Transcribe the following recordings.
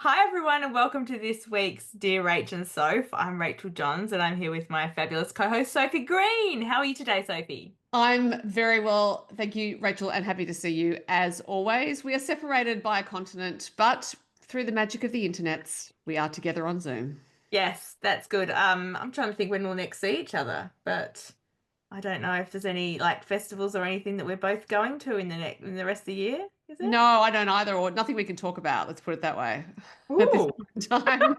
Hi everyone and welcome to this week's Dear Rach and Soph. I'm Rachael Johns and I'm here with my fabulous co-host Sophie Green. How are you today, Sophie? I'm very well, thank you, Rachel, and happy to see you as always. We are separated by a continent, but through the magic of the internets, we are together on Zoom. Yes, that's good. I'm trying to think when we'll next see each other, but I don't know if there's any like festivals or anything that we're both going to in the rest of the year, is No, it? I don't either, or nothing we can talk about. Let's put it that way at this Ooh. point in time.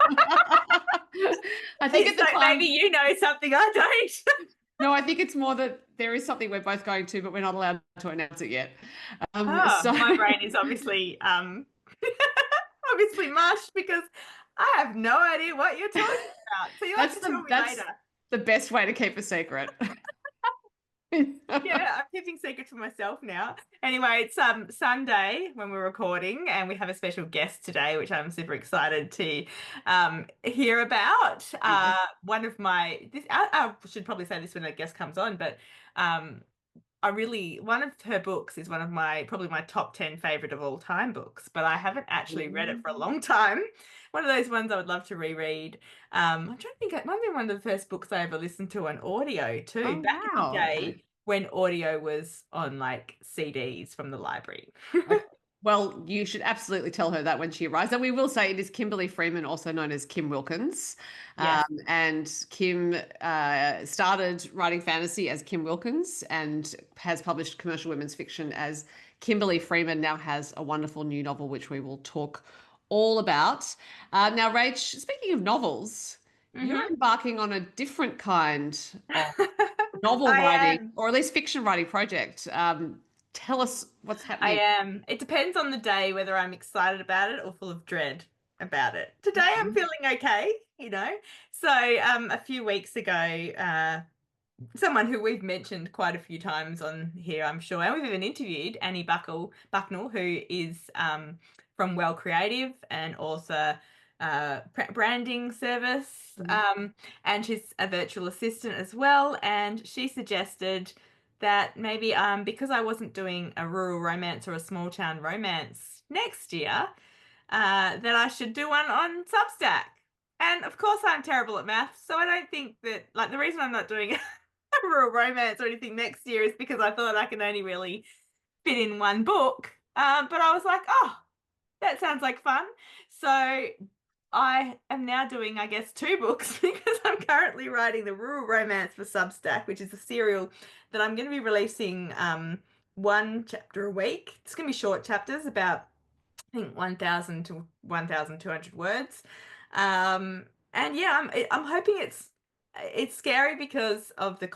I think at So the maybe time, you know something I don't. no, I think it's more that there is something we're both going to, but we're not allowed to announce it yet. Oh, So my brain is obviously obviously mush because I have no idea what you're talking about. So you'll have that's to tell the me later. that's the best way to keep a secret. Yeah, I'm keeping secret for myself now. Anyway, it's Sunday when we're recording, and we have a special guest today, which I'm super excited to hear about. Yes. One of my this I should probably say this when a guest comes on, but um, I really one of her books is one of my probably my top 10 favorite of all time books, but I haven't actually read it for a long time. One of those ones I would love to reread. I'm trying to think, it might be one of the first books I ever listened to on audio too, Oh, back in the wow. Okay. day when audio was on like CDs from the library. Okay. Well, you should absolutely tell her that when she arrives. And we will say it is Kimberley Freeman, also known as Kim Wilkins. Yes. And Kim started writing fantasy as Kim Wilkins and has published commercial women's fiction as Kimberley Freeman. Now has a wonderful new novel, which we will talk all about. Now, Rach, speaking of novels, you're Hmm. embarking on a different kind of novel I writing, am. or at least fiction writing project. Tell us what's I happening. am. It depends on the day whether I'm excited about it or full of dread about it. Today I'm Okay. feeling okay. So a few weeks ago, someone who we've mentioned quite a few times on here, I'm sure, and we've even interviewed Annie Bucknell, who is from Well Creative and also branding service, Mhm. and she's a virtual assistant as well. And she suggested that maybe because I wasn't doing a rural romance or a small town romance next year, that I should do one on Substack. And of course, I'm terrible at math, so I don't think that like the reason I'm not doing a romance or anything next year is because I thought I can only really fit in one book. But I was like, oh, that sounds like fun. So I am now doing, I guess, two books because I'm currently writing the Rural Romance for Substack, which is a serial that I'm going to be releasing one chapter a week. It's going to be short chapters, about I think 1,000 to 1,200 words. And yeah, I'm hoping it's scary because of the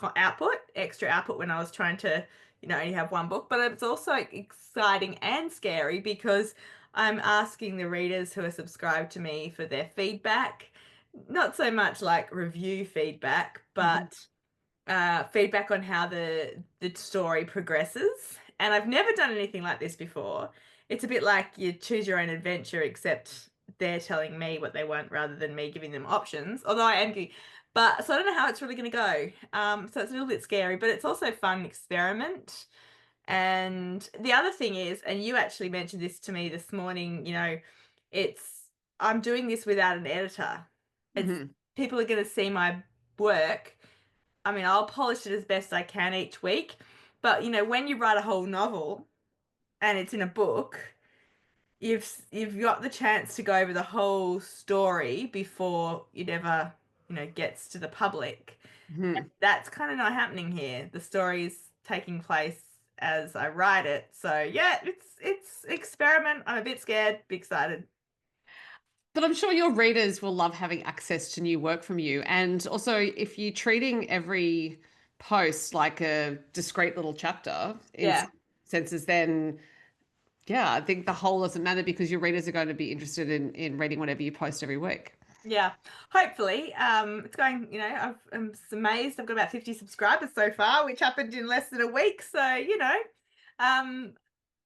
extra output when I was trying to, only have one book, but it's also exciting and scary because I'm asking the readers who are subscribed to me for their feedback, not so much like review feedback, Mhm. but feedback on how the story progresses. And I've never done anything like this before. It's a bit like you choose your own adventure, except they're telling me what they want rather than me giving them options. Although I am, but so I don't know how it's really going to go. So it's a little bit scary, but it's also a fun experiment. And the other thing is, and you actually mentioned this to me this morning, it's I'm doing this without an editor. It's Mhm. people are going to see my work. I mean, I'll polish it as best I can each week, but when you write a whole novel and it's in a book, you've got the chance to go over the whole story before it ever, gets to the public. Mhm. That's kind of not happening here. The story's taking place as I write it. So yeah, it's experiment. I'm a bit scared, bit excited. But I'm sure your readers will love having access to new work from you. And also, if you're treating every post like a discrete little chapter in Yeah. some senses, then yeah, I think the whole doesn't matter because your readers are going to be interested in reading whatever you post every week. Yeah, hopefully. It's going, I'm just amazed. I've got about 50 subscribers so far, which happened in less than a week. So, um,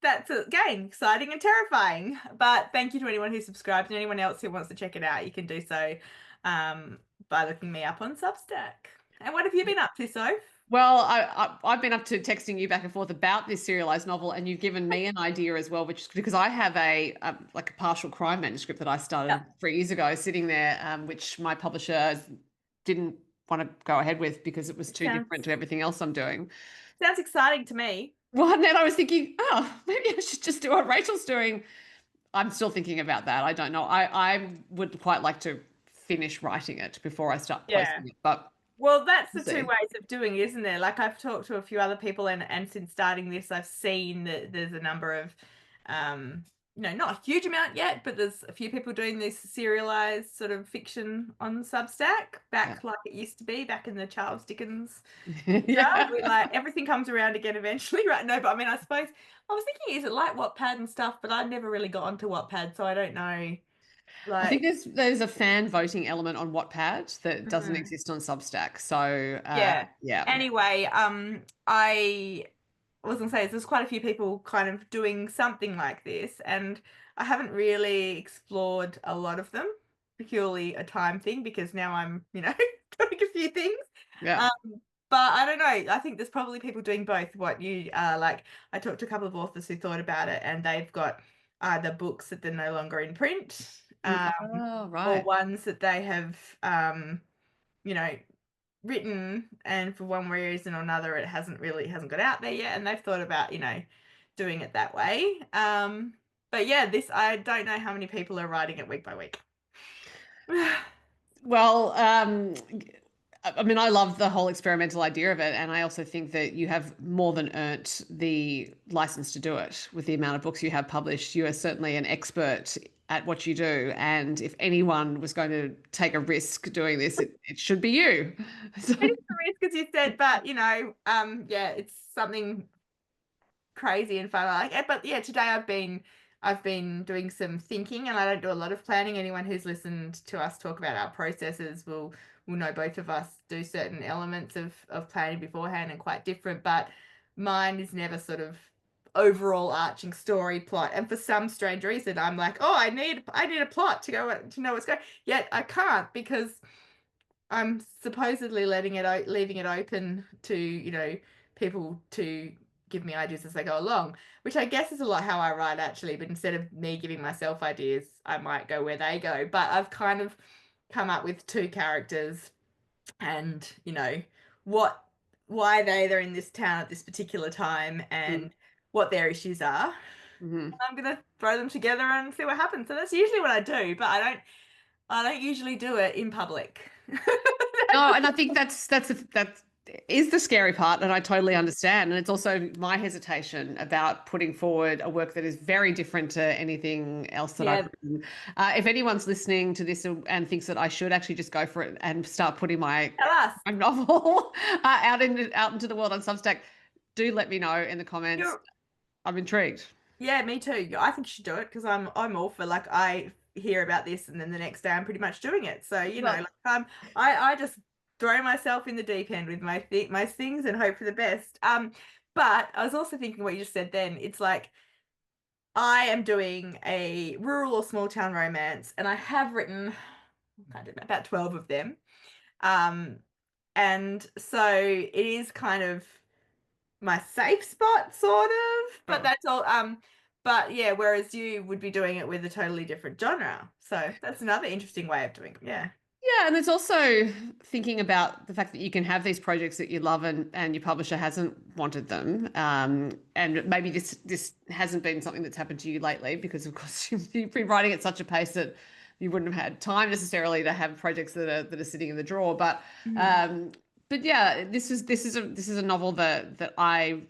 that's again exciting and terrifying. But thank you to anyone who subscribed and anyone else who wants to check it out. You can do so by looking me up on Substack. And what have you been up to, Soph? Well, I've been up to texting you back and forth about this serialized novel, and you've given me an idea as well, which is because I have like a partial crime manuscript that I Yeah. started 3 years ago, sitting there, which my publisher didn't want to go ahead with because it was too Sounds different to everything else I'm doing. sounds exciting to me. Well, and then I was thinking, oh, maybe I should just do what Rachel's doing. I'm still thinking about that. I don't know. I would quite like to finish writing it before I start Yeah. posting it, but Well, that's we'll the two see. ways of doing it, isn't there? Like I've talked to a few other people and since starting this, I've seen that there's a number of not a huge amount yet, but there's a few people doing this serialized sort of fiction on Substack Yeah. back like it used to be back in the Charles Dickens era. We Yeah. like everything comes around again eventually, right? No, but I mean I suppose I was thinking, is it like Wattpad and stuff? But I never really got onto Wattpad, so I don't know. I think Like, there's a fan voting element on Wattpad that doesn't mhm. exist on Substack. So Yeah. yeah. Anyway, I was gonna say there's quite a few people kind of doing something like this, and I haven't really explored a lot of them, purely a time thing because now I'm, doing a few things. Yeah. Um, but I don't know. I think there's probably people doing both. What you like, I talked to a couple of authors who thought about it, and they've got either books that they're no longer in print, Oh, or right. ones that they have, you know, written and for one reason or another it hasn't got out there yet and they've thought about doing it that way, but yeah, this I don't know how many people are writing it week by week. Well, I mean, I love the whole experimental idea of it, and I also think that you have more than earned the license to do it with the amount of books you have published. You are certainly an expert at what you do, and if anyone was going to take a risk doing this, it should be you. So, It is a risk as you said, but yeah, it's something crazy and fun. I like it. But yeah, today I've been doing some thinking and I don't do a lot of planning. Anyone who's listened to us talk about our processes will know both of us do certain elements of planning beforehand and quite different, but mine is never sort of overall arching story plot. And for some strange reason, I'm like, oh, I need a plot to go to know what's going. Yet I can't because I'm supposedly leaving it open to, people to give me ideas as they go along, which I guess is a lot how I write actually, but instead of me giving myself ideas, I might go where they go. But I've kind of come up with two characters and, what why they're in this town at this particular time and what their issues are. mhm. I'm gonna throw them together and see what happens. So that's usually what I do, but I don't usually do it in public. No, and I think that is the scary part, and I totally understand. And it's also my hesitation about putting forward a work that is very different to anything else that I've Yeah, written. If anyone's listening to this and thinks that I should actually just go for it and start putting tell us. my novel out into the world on Substack, do let me know in the comments. You're I'm intrigued. Yeah, me too. I think you should do it because I'm all for like I hear about this and then the next day I'm pretty much doing it. So, Well, like I just throw myself in the deep end with most things and hope for the best. But I was also thinking what you just said then. It's like I am doing a rural or small town romance and I have written kind of about 12 of them. Um, and so it is kind of my safe spot, sort of. But sure. that's all. But yeah, whereas you would be doing it with a totally different genre. So that's another interesting way of doing it. Yeah. Yeah, and it's also thinking about the fact that you can have these projects that you love and your publisher hasn't wanted them. And maybe this hasn't been something that's happened to you lately because of course you've been writing at such a pace that you wouldn't have had time necessarily to have projects that are sitting in the drawer. Mhm. Um, but yeah, this is a novel that I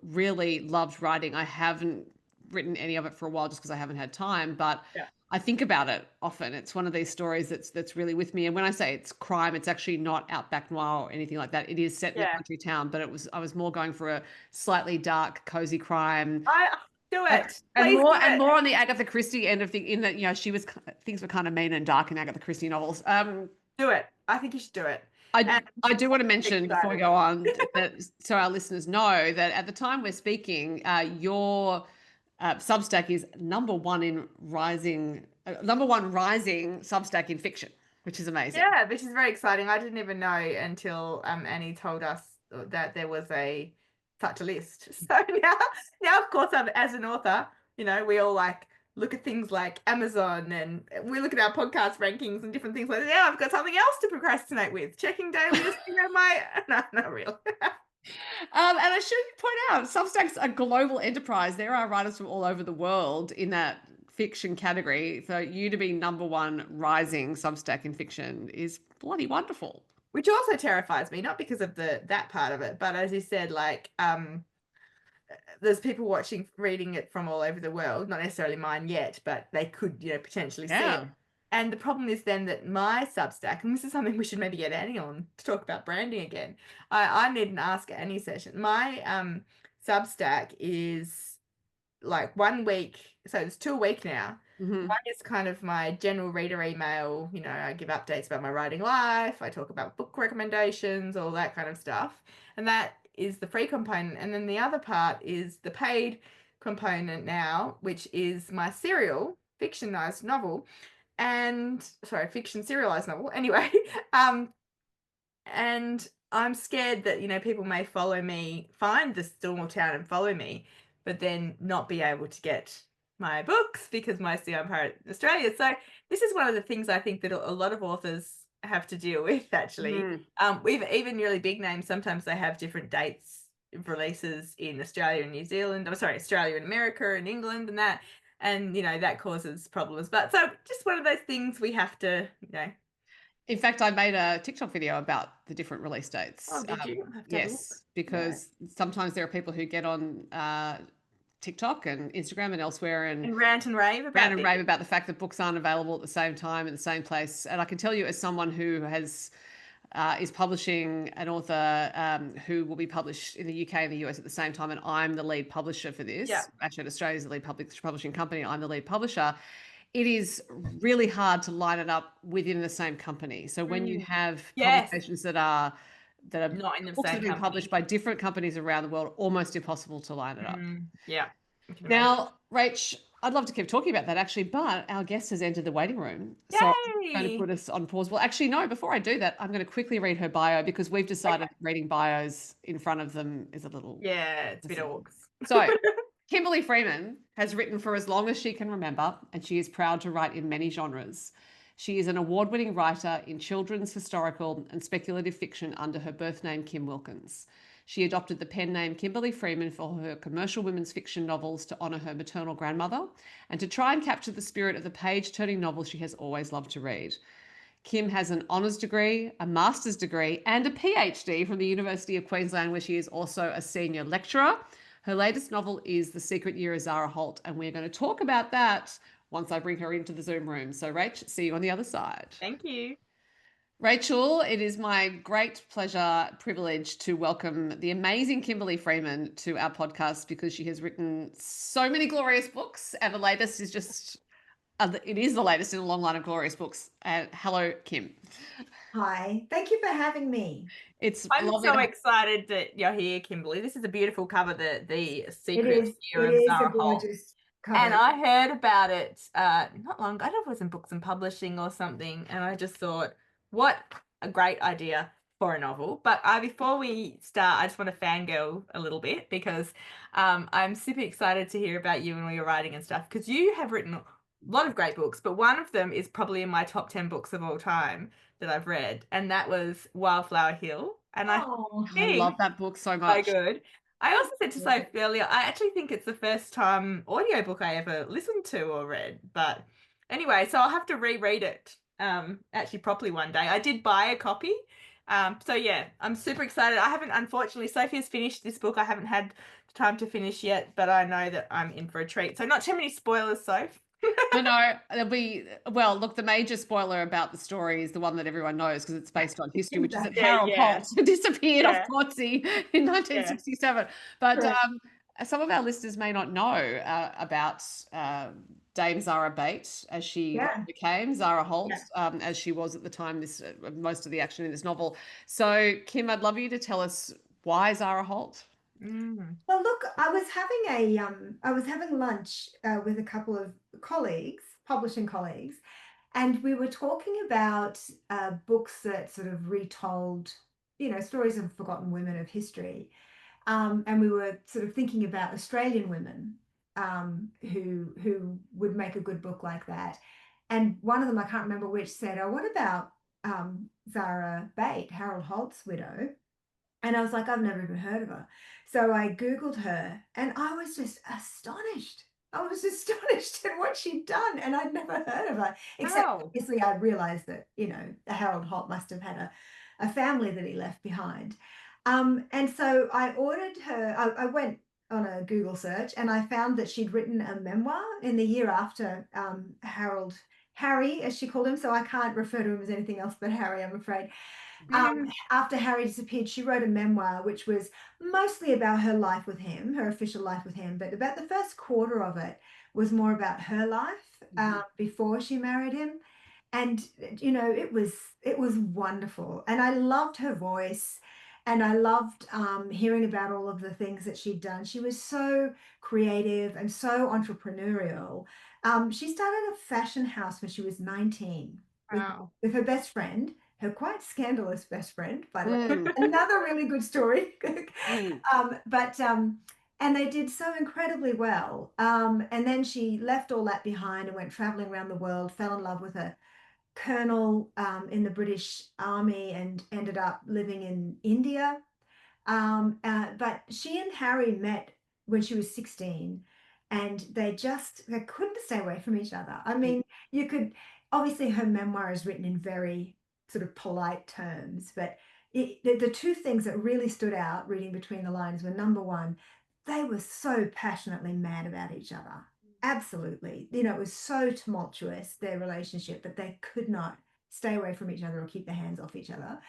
really loved writing. I haven't written any of it for a while just because I haven't had time, but Yeah. I think about it often. It's one of these stories that's really with me. And when I say it's crime, it's actually not outback noir or anything like that. It is set in a Yeah. country town, but I was more going for a slightly dark, cozy crime. I do And, it. Please do it. more on the Agatha Christie end of thing, in that, things were kind of mean and dark in Agatha Christie novels. Do it. I think you should do it. I And I do want to I'm mention before we excited. go on that so our listeners know that at the time we're speaking, your Substack is number one rising Substack in fiction, which is amazing. Yeah, which is very exciting. I didn't even know until Annie told us that there was such a list. So now of course, as an author, we all like look at things like Amazon, and we look at our podcast rankings and different things like that. Yeah, I've got something else to procrastinate with. Checking daily to see how no, not real. And I should point out, Substack's a global enterprise. There are writers from all over the world in that fiction category. So you to be number one rising Substack in fiction is bloody wonderful. Which also terrifies me, not because of that part of it, but as you said, like there's people reading it from all over the world, not necessarily mine yet, but they could, potentially see it. And the problem is then that my Substack, and this is something we should maybe get Annie on to talk about branding again. I need an Ask Annie session. My Substack is like 1 week, so it's 2 a week now. Mm-hmm. One is kind of my general reader email. I give updates about my writing life. I talk about book recommendations, all that kind of stuff. And that is the free component. And then the other part is the paid component now, which is my fiction serialized novel. Anyway, and I'm scared that, people may follow me, find the Stormwell Town and follow me, but then not be able to get my books because mostly I'm part of Australia. So this is one of the things I think that a lot of authors have to deal with, actually. We've even really big names, sometimes they have different dates of releases in Australia and New Zealand. I'm sorry, Australia and America and England and that. And, that causes problems. But so just one of those things we have to, In fact, I made a TikTok video about the different release dates. Oh, did you? Yes, because sometimes there are people who get on TikTok and Instagram and elsewhere and rant and rave about the fact that books aren't available at the same time in the same place. And I can tell you, as someone who is publishing an author who will be published in the UK and the US at the same time, and I'm the lead publisher for this. Hachette Australia is the lead publishing company. I'm the lead publisher. It is really hard to line it up within the same company. So when you have publications that are not in the books same that have been published by different companies around the world, almost impossible to line it up. Yeah. Now, Rach, I'd love to keep talking about that actually, but our guest has entered the waiting room. Yay! So I'm going to put us on pause. Well, actually, no, before I do that, I'm going to quickly read her bio because we've decided reading bios in front of them is a little... Yeah, it's a bit orcs. So Kimberley Freeman has written for as long as she can remember, and she is proud to write in many genres. She is an award-winning writer in children's, historical, and speculative fiction under her birth name, Kim Wilkins. She adopted the pen name Kimberley Freeman for her commercial women's fiction novels to honour her maternal grandmother and to try and capture the spirit of the page-turning novel she has always loved to read. Kim has an honours degree, a master's degree, and a PhD from the University of Queensland, where she is also a senior lecturer. Her latest novel is The Secret Year of Zara Holt, and we're going to talk about that once I bring her into the Zoom room. So, Rach, see you on the other side. Thank you. Rachael, it is my great pleasure, privilege to welcome the amazing Kimberley Freeman to our podcast because she has written so many glorious books, and the latest is just, it is the latest in a long line of glorious books. Hello, Kim. Hi, thank you for having me. I'm so excited that you're here, Kimberley. This is a beautiful cover, the Secret Year of Zara Holt. And I heard about it not long ago. I don't know if it was in Books and Publishing or something, and I just thought, what a great idea for a novel. But before we start, I just want to fangirl a little bit because I'm super excited to hear about you and all your writing and stuff, because you have written a lot of great books, but one of them is probably in my top 10 books of all time that I've read, and that was Wildflower Hill. And I love that book so much. So good. I also said to Soph earlier, I actually think it's the first time audiobook I ever listened to or read. But anyway, so I'll have to reread it actually properly one day. I did buy a copy. So yeah, I'm super excited. I haven't, unfortunately, Sophie has finished this book. I haven't had time to finish yet, but I know that I'm in for a treat. So not too many spoilers, Soph. No, there'll be, well, look, the major spoiler about the story is the one that everyone knows because it's based on history, which is that Harold Holt disappeared off Portsea in 1967. But some of our listeners may not know about Dame Zara Bate, as she became Zara Holt, as she was at the time, most of the action in this novel. So, Kim, I'd love you to tell us why Zara Holt. Well, look, I was having lunch with a couple of colleagues, publishing colleagues, and we were talking about books that sort of retold stories of forgotten women of history. And we were sort of thinking about Australian women who would make a good book like that. And one of them, I can't remember which, said, "Oh, what about Zara Bate, Harold Holt's widow?" And I was like, "I've never even heard of her." So I Googled her and I was just astonished. I was astonished at what she'd done, and I'd never heard of her. Except Wow. obviously I realized that, Harold Holt must have had a family that he left behind. And so I ordered her, I went on a Google search and I found that she'd written a memoir in the year after Harry, as she called him. So I can't refer to him as anything else but Harry, I'm afraid. After Harry disappeared, she wrote a memoir which was mostly about her life with him, her official life with him, but about the first quarter of it was more about her life before she married him. And it was wonderful, and I loved her voice, and I loved hearing about all of the things that she'd done. She was so creative and so entrepreneurial. She started a fashion house when she was 19 with, Wow. with her best friend, her quite scandalous best friend, by the way. Mm. Another really good story. Mm. And they did so incredibly well. And then she left all that behind and went traveling around the world, fell in love with a colonel in the British Army, and ended up living in India. But she and Harry met when she was 16, and they couldn't stay away from each other. I mean, you could obviously, her memoir is written in very sort of polite terms, but the two things that really stood out reading between the lines were, number one, they were so passionately mad about each other. Absolutely. It was so tumultuous, their relationship, that they could not stay away from each other or keep their hands off each other.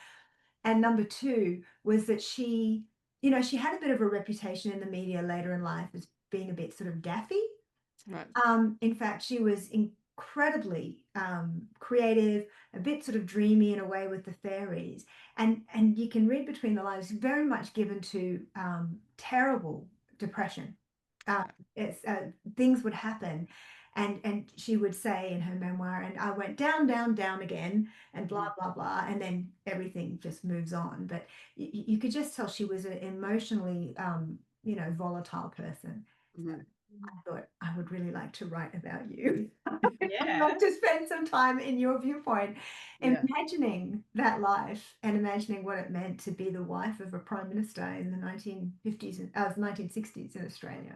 And number two was that she had a bit of a reputation in the media later in life as being a bit sort of daffy. Right. In fact, she was incredibly creative, a bit sort of dreamy in a way with the fairies. And you can read between the lines, very much given to terrible depression. Things would happen. And she would say in her memoir, "And I went down, down, down again, and blah, blah, blah." And then everything just moves on. But you could just tell she was an emotionally, volatile person. So I thought I would really like to write about you. I'd like to spend some time in your viewpoint, imagining that life and imagining what it meant to be the wife of a prime minister in the 1950s and 1960s in Australia.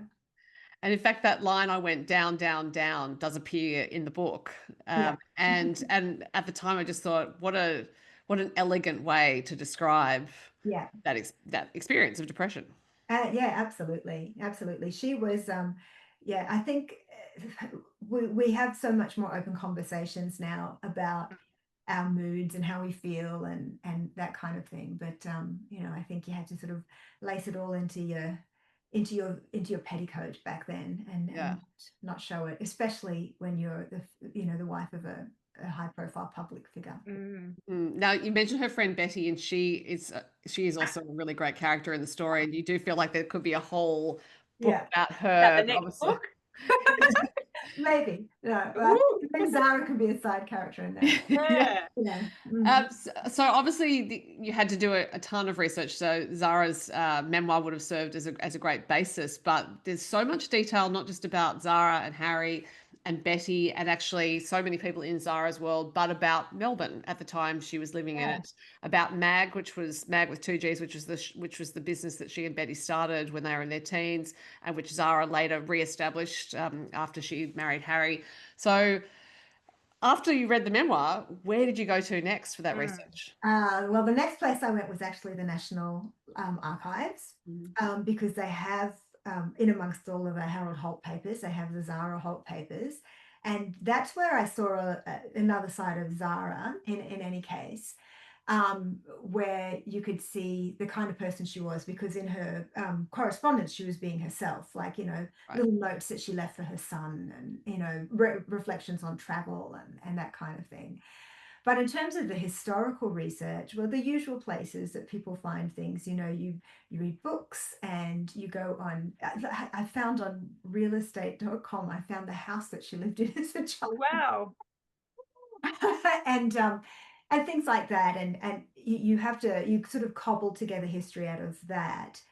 And in fact, that line, "I went down, down, down," does appear in the book. And at the time, I just thought, what an elegant way to describe Yeah. that experience of depression. Yeah, absolutely. Absolutely. She was, I think we have so much more open conversations now about our moods and how we feel and that kind of thing. But, I think you had to sort of lace it all into your petticoat back then and not show it, especially when you're the wife of a high profile public figure. Now, you mentioned her friend Betty, and she is also a really great character in the story. And you do feel like there could be a whole book about her. The next book? Maybe. No, I think Zara could be a side character in there. Yeah. So obviously you had to do a ton of research. So Zara's memoir would have served as a great basis, but there's so much detail, not just about Zara and Harry and Betty, and actually so many people in Zara's world, but about Melbourne at the time she was living in it, about Mag, which was Mag with two G's, which was the business that she and Betty started when they were in their teens, and which Zara later reestablished after she married Harry. So after you read the memoir, where did you go to next for that research? Well, the next place I went was actually the National Archives, because they have, in amongst all of the Harold Holt papers, they have the Zara Holt papers. And that's where I saw another side of Zara in any case, where you could see the kind of person she was, because in her correspondence, she was being herself, like, little notes that she left for her son and, reflections on travel and that kind of thing. But in terms of the historical research, well, the usual places that people find things, you read books and you go on. I found on realestate.com, I found the house that she lived in as a child. Wow. and things like that. And you sort of cobble together history out of that.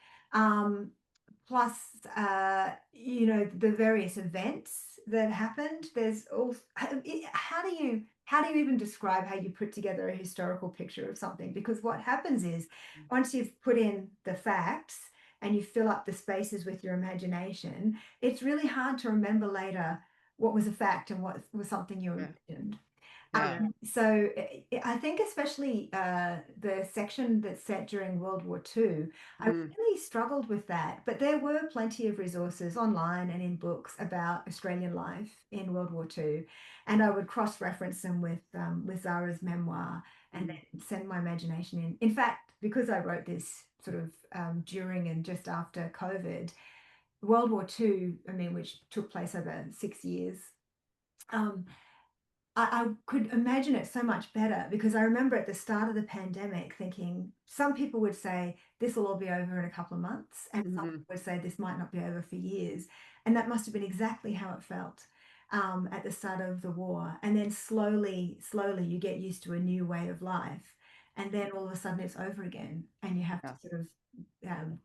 Plus, the various events that happened. There's also, how do you even describe how you put together a historical picture of something? Because what happens is, once you've put in the facts and you fill up the spaces with your imagination, it's really hard to remember later what was a fact and what was something you imagined. Yeah. So I think especially the section that's set during World War II, I really struggled with that. But there were plenty of resources online and in books about Australian life in World War II, and I would cross-reference them with Zara's memoir and then send my imagination in. In fact, because I wrote this sort of during and just after COVID, World War II, I mean, which took place over 6 years. I could imagine it so much better, because I remember at the start of the pandemic thinking some people would say this will all be over in a couple of months, and some people would say this might not be over for years. And that must have been exactly how it felt at the start of the war. And then slowly you get used to a new way of life. And then all of a sudden it's over again, and you have to sort of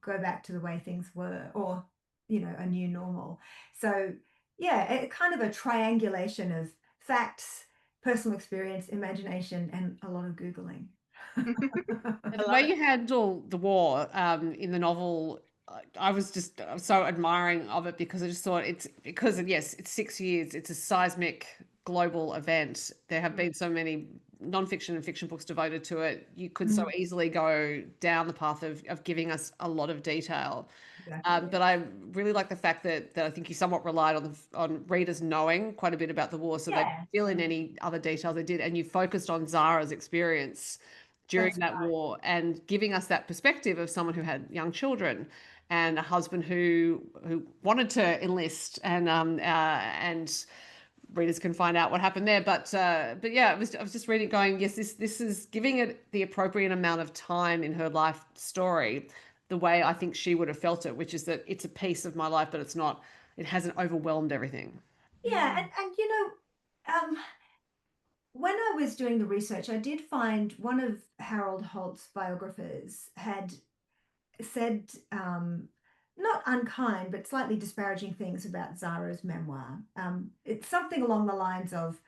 go back to the way things were, or, a new normal. So, yeah, it kind of a triangulation of facts, personal experience, imagination, and a lot of Googling. The way you handle the war in the novel, I was just so admiring of it, because I just thought yes, it's 6 years, it's a seismic global event. There have been so many nonfiction and fiction books devoted to it. You could so easily go down the path of giving us a lot of detail. Exactly. But I really like the fact that I think you somewhat relied on readers knowing quite a bit about the war, so they fill in any other details they did, and you focused on Zara's experience during that war, and giving us that perspective of someone who had young children and a husband who wanted to enlist, and readers can find out what happened there. But yeah, I was just reading, going, yes, this is giving it the appropriate amount of time in her life story, the way I think she would have felt it, which is that it's a piece of my life, but it hasn't overwhelmed everything. Yeah, and when I was doing the research, I did find one of Harold Holt's biographers had said not unkind, but slightly disparaging things about Zara's memoir. It's something along the lines of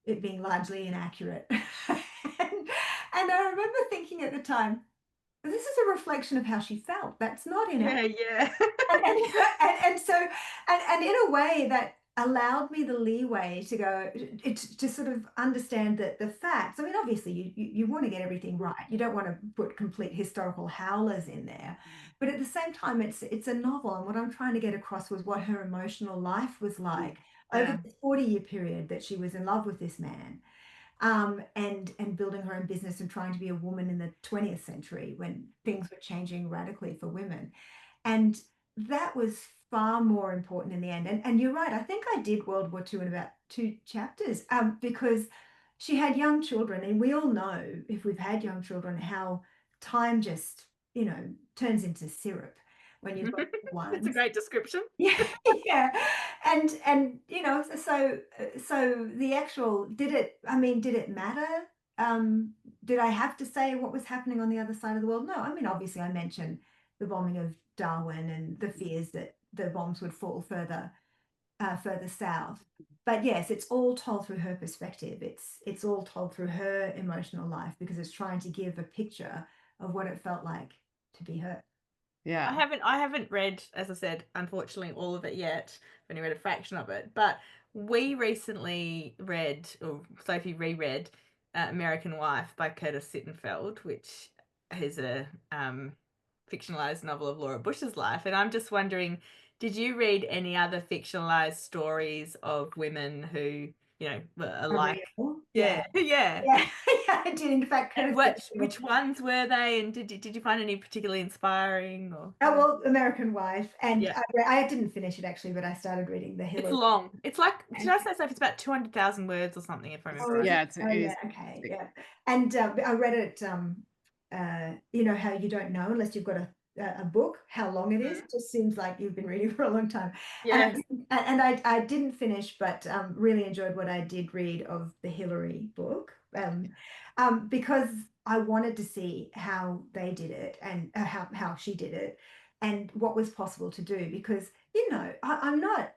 it being largely inaccurate. And I remember thinking at the time, this is a reflection of how she felt. That's not inaccurate. Yeah. And so, and in a way that allowed me the leeway to go to sort of understand that the facts. I mean, obviously you want to get everything right. You don't want to put complete historical howlers in there, but at the same time, it's a novel, and what I'm trying to get across was what her emotional life was like over the 40-year period that she was in love with this man. And building her own business and trying to be a woman in the 20th century when things were changing radically for women. And that was far more important in the end. And you're right, I think I did World War II in about 2 chapters, because she had young children, and we all know, if we've had young children, how time just, turns into syrup when you've got one. That's a great description. Yeah, yeah, and so the actual, did it matter? Did I have to say what was happening on the other side of the world? No, I mean, obviously I mentioned the bombing of Darwin and the fears that the bombs would fall further south. But yes, it's all told through her perspective. It's all told through her emotional life, because it's trying to give a picture of what it felt like to be her. Yeah. I haven't read, as I said, unfortunately, all of it yet. I've only read a fraction of it. But we recently read, or Sophie reread, American Wife by Curtis Sittenfeld, which is a fictionalized novel of Laura Bush's life. And I'm just wondering, did you read any other fictionalized stories of women who, were like, Yeah. yeah. Yeah, yeah, I did. In fact, And which ones were they? And did you find any particularly inspiring? Or Oh, well, American Wife, and yeah, I didn't finish it actually, but I started reading the it's Hillary. long. It's like, did I say stuff? It's about 200,000 words or something, if I remember right. Yeah, Oh, yeah, okay, yeah. And I read it. How you don't know unless you've got a book how long it is. It just seems like you've been reading for a long time. Yeah. And I didn't finish, but really enjoyed what I did read of the Hillary book, because I wanted to see how they did it and how she did it and what was possible to do because, I'm not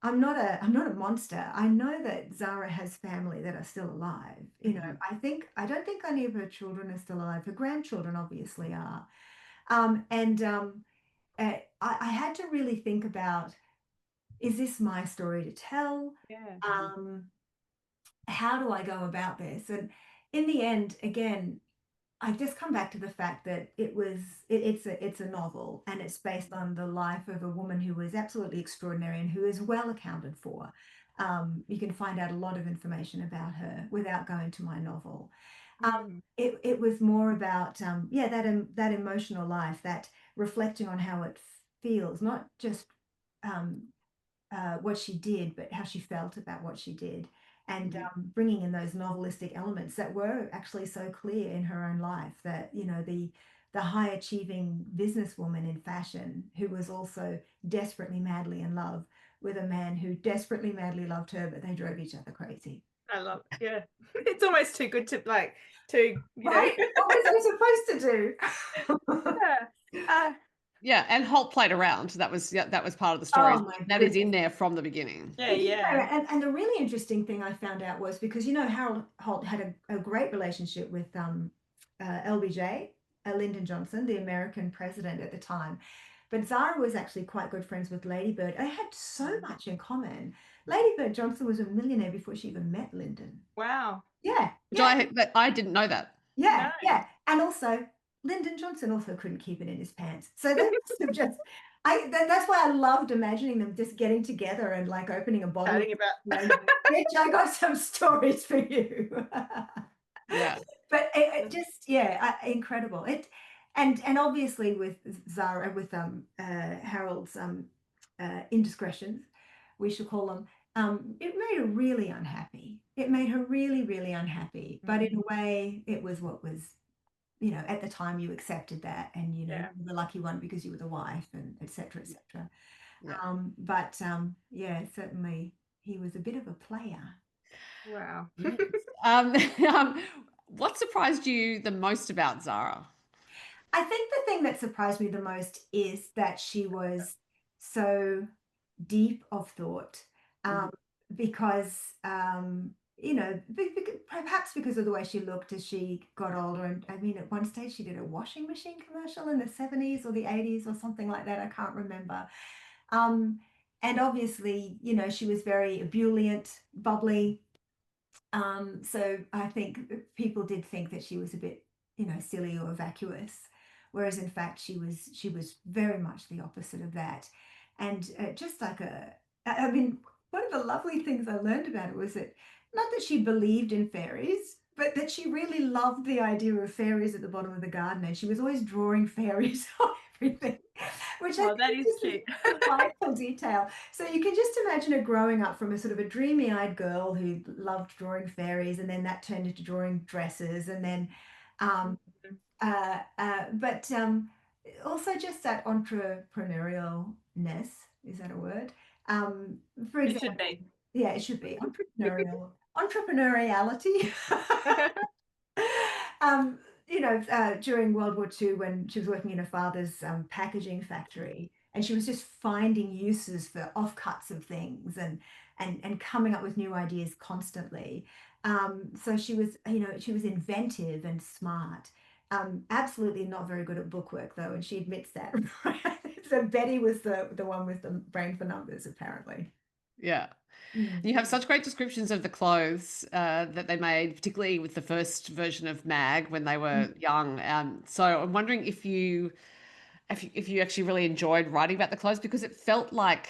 a monster. I know that Zara has family that are still alive. I don't think any of her children are still alive. Her grandchildren obviously are. I had to really think about, is this my story to tell? Yeah. How do I go about this? And in the end, again, I just come back to the fact that it's a novel and it's based on the life of a woman who was absolutely extraordinary and who is well accounted for. You can find out a lot of information about her without going to my novel. It was more about that emotional life, that reflecting on how it feels, not just um, what she did, but how she felt about what she did, and bringing in those novelistic elements that were actually so clear in her own life. That the high achieving businesswoman in fashion who was also desperately madly in love with a man who desperately madly loved her, but they drove each other crazy. I love it. Yeah. It's almost too good to like Right? What was I supposed to do? Yeah. Yeah, and Holt played around. That was part of the story. Oh my That is in there from the beginning. Yeah, It did yeah. play around. And the really interesting thing I found out was because Harold Holt had a great relationship with LBJ, Lyndon Johnson, the American president at the time. But Zara was actually quite good friends with Lady Bird. They had so much in common. Lady Bird Johnson was a millionaire before she even met Lyndon. Wow. Yeah, Which yeah, I didn't know that. yeah, No. yeah. And also, Lyndon Johnson also couldn't keep it in his pants. So they must have just, that's why I loved imagining them just getting together and like opening a bottle of Chatting about wine. Bitch, I got some stories for you. Yeah. But it just, yeah, incredible. And obviously with Zara, with Harold's indiscretions, we should call them, it made her really unhappy. It made her really, really unhappy. But in a way, it was what was, at the time you accepted that, and you Yeah. were the lucky one because you were the wife, and etc. etc. Yeah. Yeah, certainly he was a bit of a player. Wow. Yes. What surprised you the most about Zara? I think the thing that surprised me the most is that she was so deep of thought, because perhaps because of the way she looked as she got older. And I mean, at one stage she did a washing machine commercial in the 70s or the 80s or something like that. I can't remember. And obviously, she was very ebullient, bubbly. So I think people did think that she was a bit, silly or vacuous, whereas in fact she was very much the opposite of that. And just like I mean, one of the lovely things I learned about her was that not that she believed in fairies, but that she really loved the idea of fairies at the bottom of the garden, and she was always drawing fairies on everything, which I Oh, think that is is just cute. a delightful detail. So you can just imagine her growing up from a sort of a dreamy-eyed girl who loved drawing fairies, and then that turned into drawing dresses, and then, but also just that entrepreneurialness. Is that a word? For It should example, be. yeah, it should be entrepreneuriality. um, during World War II, when she was working in her father's packaging factory, and she was just finding uses for offcuts of things, and coming up with new ideas constantly. So she was inventive and smart. Absolutely not very good at bookwork though, and she admits that. So Betty was the one with the brain for numbers, apparently. Yeah. Mm. You have such great descriptions of the clothes that they made, particularly with the first version of Mag when they were young. So I'm wondering if you actually really enjoyed writing about the clothes, because it felt like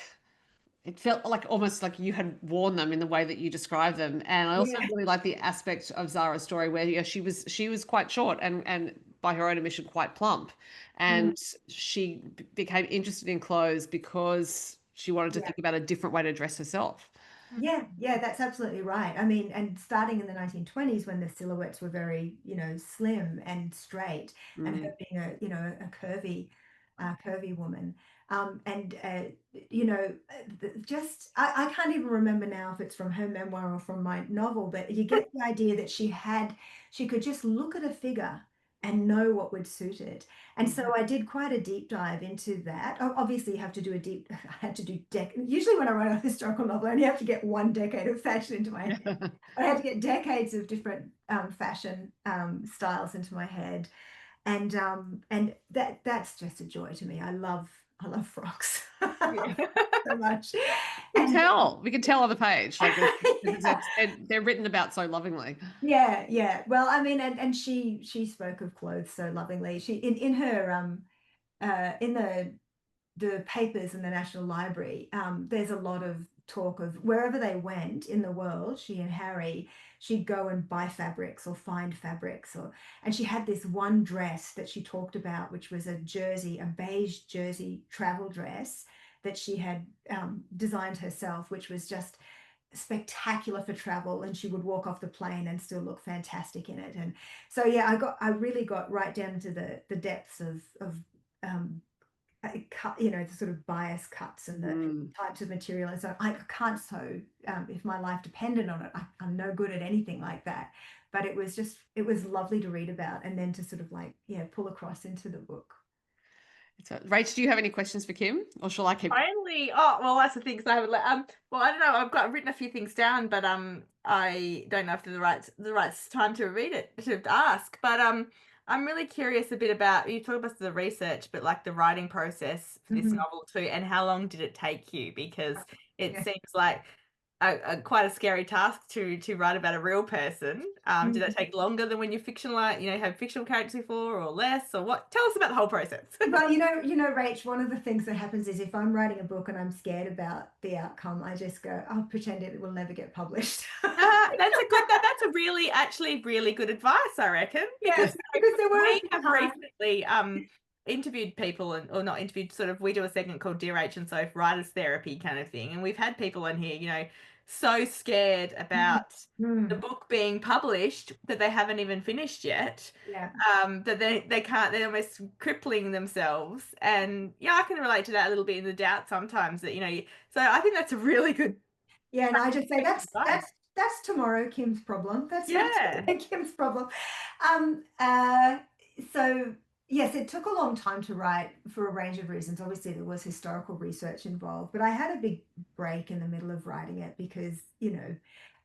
almost like you had worn them in the way that you describe them. And I also Yeah, really like the aspect of Zara's story where she was quite short and by her own admission quite plump, mm, and she became interested in clothes because she wanted to yeah. think about a different way to dress herself. Yeah, yeah, that's absolutely right. I mean, and starting in the 1920s when the silhouettes were very, slim and straight, and her Mm. being a curvy woman. And you know, just I can't even remember now if it's from her memoir or from my novel, but you get the idea that she could just look at a figure and know what would suit it. And so I did quite a deep dive into that. Obviously, you have to do I had to do usually when I write a historical novel, I only have to get 1 decade of fashion into my head. I had to get decades of different fashion styles into my head, and that's just a joy to me. I love frocks so much. We can tell on the page, like they're written about so lovingly. Yeah. Well, I mean, and she spoke of clothes so lovingly. She in her in the papers in the National Library, there's a lot of talk of wherever they went in the world, she and Harry, she'd go and buy fabrics or find fabrics, and she had this one dress that she talked about, which was a beige jersey travel dress that she had designed herself, which was just spectacular for travel, and she would walk off the plane and still look fantastic in it. And so yeah, I really got right down into the depths of the sort of bias cuts and the types of material. And so I can't sew if my life depended on it. I'm no good at anything like that. But it was lovely to read about, and then to sort of pull across into the book. So, Rach, do you have any questions for Kim, or shall I keep? Well, that's the thing. So I have well, I don't know. I've written a few things down, but I don't know if they're the right time to read it, to ask. But I'm really curious a bit about, you talk about the research, but like the writing process for this novel too, and how long did it take you? Because it seems like quite a scary task to write about a real person. Did that take longer than when you have fictional characters before, or less, or what? Tell us about the whole process. Well, Rach, one of the things that happens is if I'm writing a book and I'm scared about the outcome, I just go, I'll pretend it will never get published. That's a really good advice, I reckon. Because we have recently interviewed people, or not interviewed, sort of, we do a segment called Dear Rach and Soph Writers Therapy kind of thing, and we've had people in here, so scared about the book being published that they haven't even finished yet. Yeah. That they can't, they're almost crippling themselves. And yeah, I can relate to that a little bit, in the doubt sometimes that, so I think that's a really good. Yeah, and I just say that's tomorrow Kim's problem. That's Kim's problem. So yes, it took a long time to write for a range of reasons. Obviously, there was historical research involved, but I had a big break in the middle of writing it because,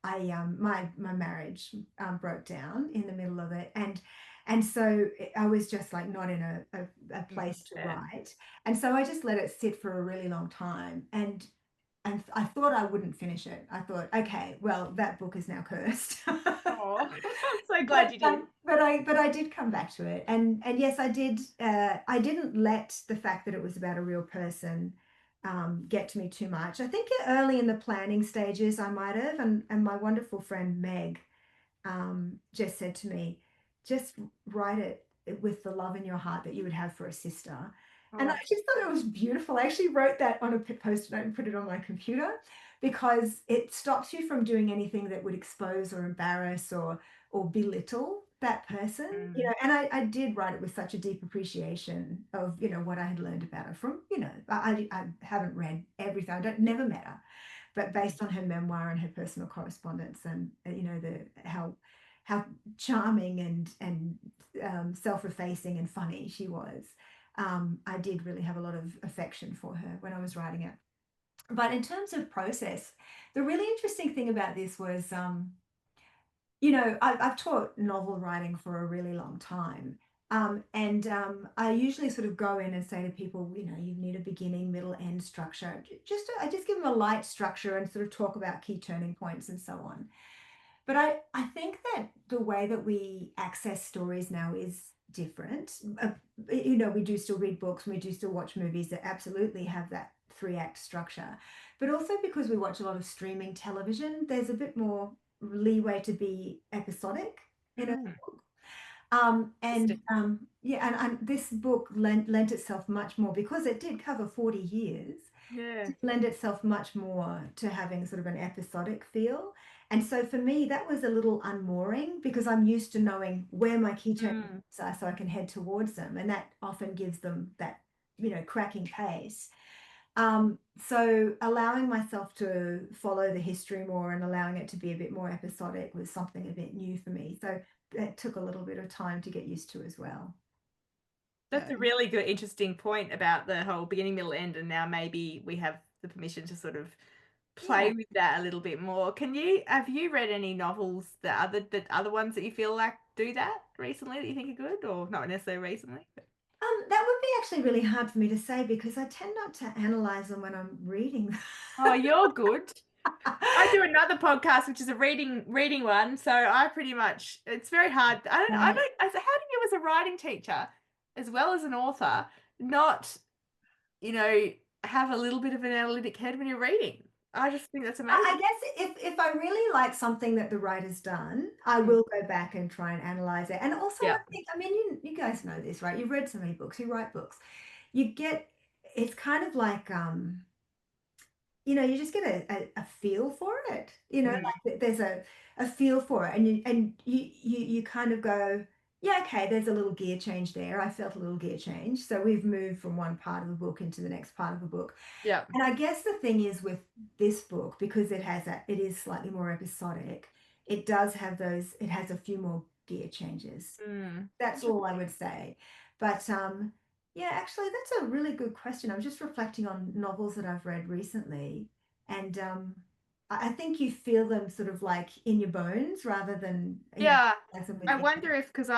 I my marriage broke down in the middle of it, and so I was just like not in a place to write, and so I just let it sit for a really long time, and I thought I wouldn't finish it. I thought, okay, well, that book is now cursed. Oh, I'm so glad you did. But I did come back to it, and yes, I did. I didn't let the fact that it was about a real person get to me too much. I think early in the planning stages I might have, and my wonderful friend Meg just said to me, just write it with the love in your heart that you would have for a sister. And I just thought it was beautiful. I actually wrote that on a Post-it note and put it on my computer, because it stops you from doing anything that would expose or embarrass or belittle that person. And I did write it with such a deep appreciation of, what I had learned about her from, I haven't read everything. I don't never met her, but based on her memoir and her personal correspondence, and how charming and self-effacing and funny she was. I did really have a lot of affection for her when I was writing it. But in terms of process, the really interesting thing about this was, I've taught novel writing for a really long time. And I usually sort of go in and say to people, you need a beginning, middle, end structure. I just give them a light structure and sort of talk about key turning points and so on. But I think that the way that we access stories now is different. We do still read books and we do still watch movies that absolutely have that 3-act structure. But also because we watch a lot of streaming television, there's a bit more leeway to be episodic in a book. And this book lent itself much more, because it did cover 40 years. Yeah. To lend itself much more to having sort of an episodic feel. And so for me, that was a little unmooring, because I'm used to knowing where my key turn points are so I can head towards them. And that often gives them that, cracking pace. So allowing myself to follow the history more and allowing it to be a bit more episodic was something a bit new for me. So it took a little bit of time to get used to as well. That's a really good, interesting point about the whole beginning, middle, end, and now maybe we have the permission to sort of play with that a little bit more. Have you read any novels the other ones that you feel like do that recently that you think are good, or not necessarily recently? That would be actually really hard for me to say because I tend not to analyze them when I'm reading. Oh, you're good. I do another podcast, which is a reading one. So I pretty much, it's very hard. I don't, how do you as a writing teacher, as well as an author, not, have a little bit of an analytic head when you're reading? I just think that's amazing. I guess if I really like something that the writer's done, I will go back and try and analyze it. And also, I think, I mean, you guys know this, right? You've read so many books, you write books. It's kind of like, you just get a feel for it, like there's a feel for it, and you kind of go, yeah, okay, there's a little gear change there. I felt a little gear change. So we've moved from one part of the book into the next part of the book. Yeah. And I guess the thing is with this book, because it is slightly more episodic, it has a few more gear changes. That's all I would say. But yeah, actually, that's a really good question. I was just reflecting on novels that I've read recently, and I think you feel them sort of like in your bones rather than I wonder if, because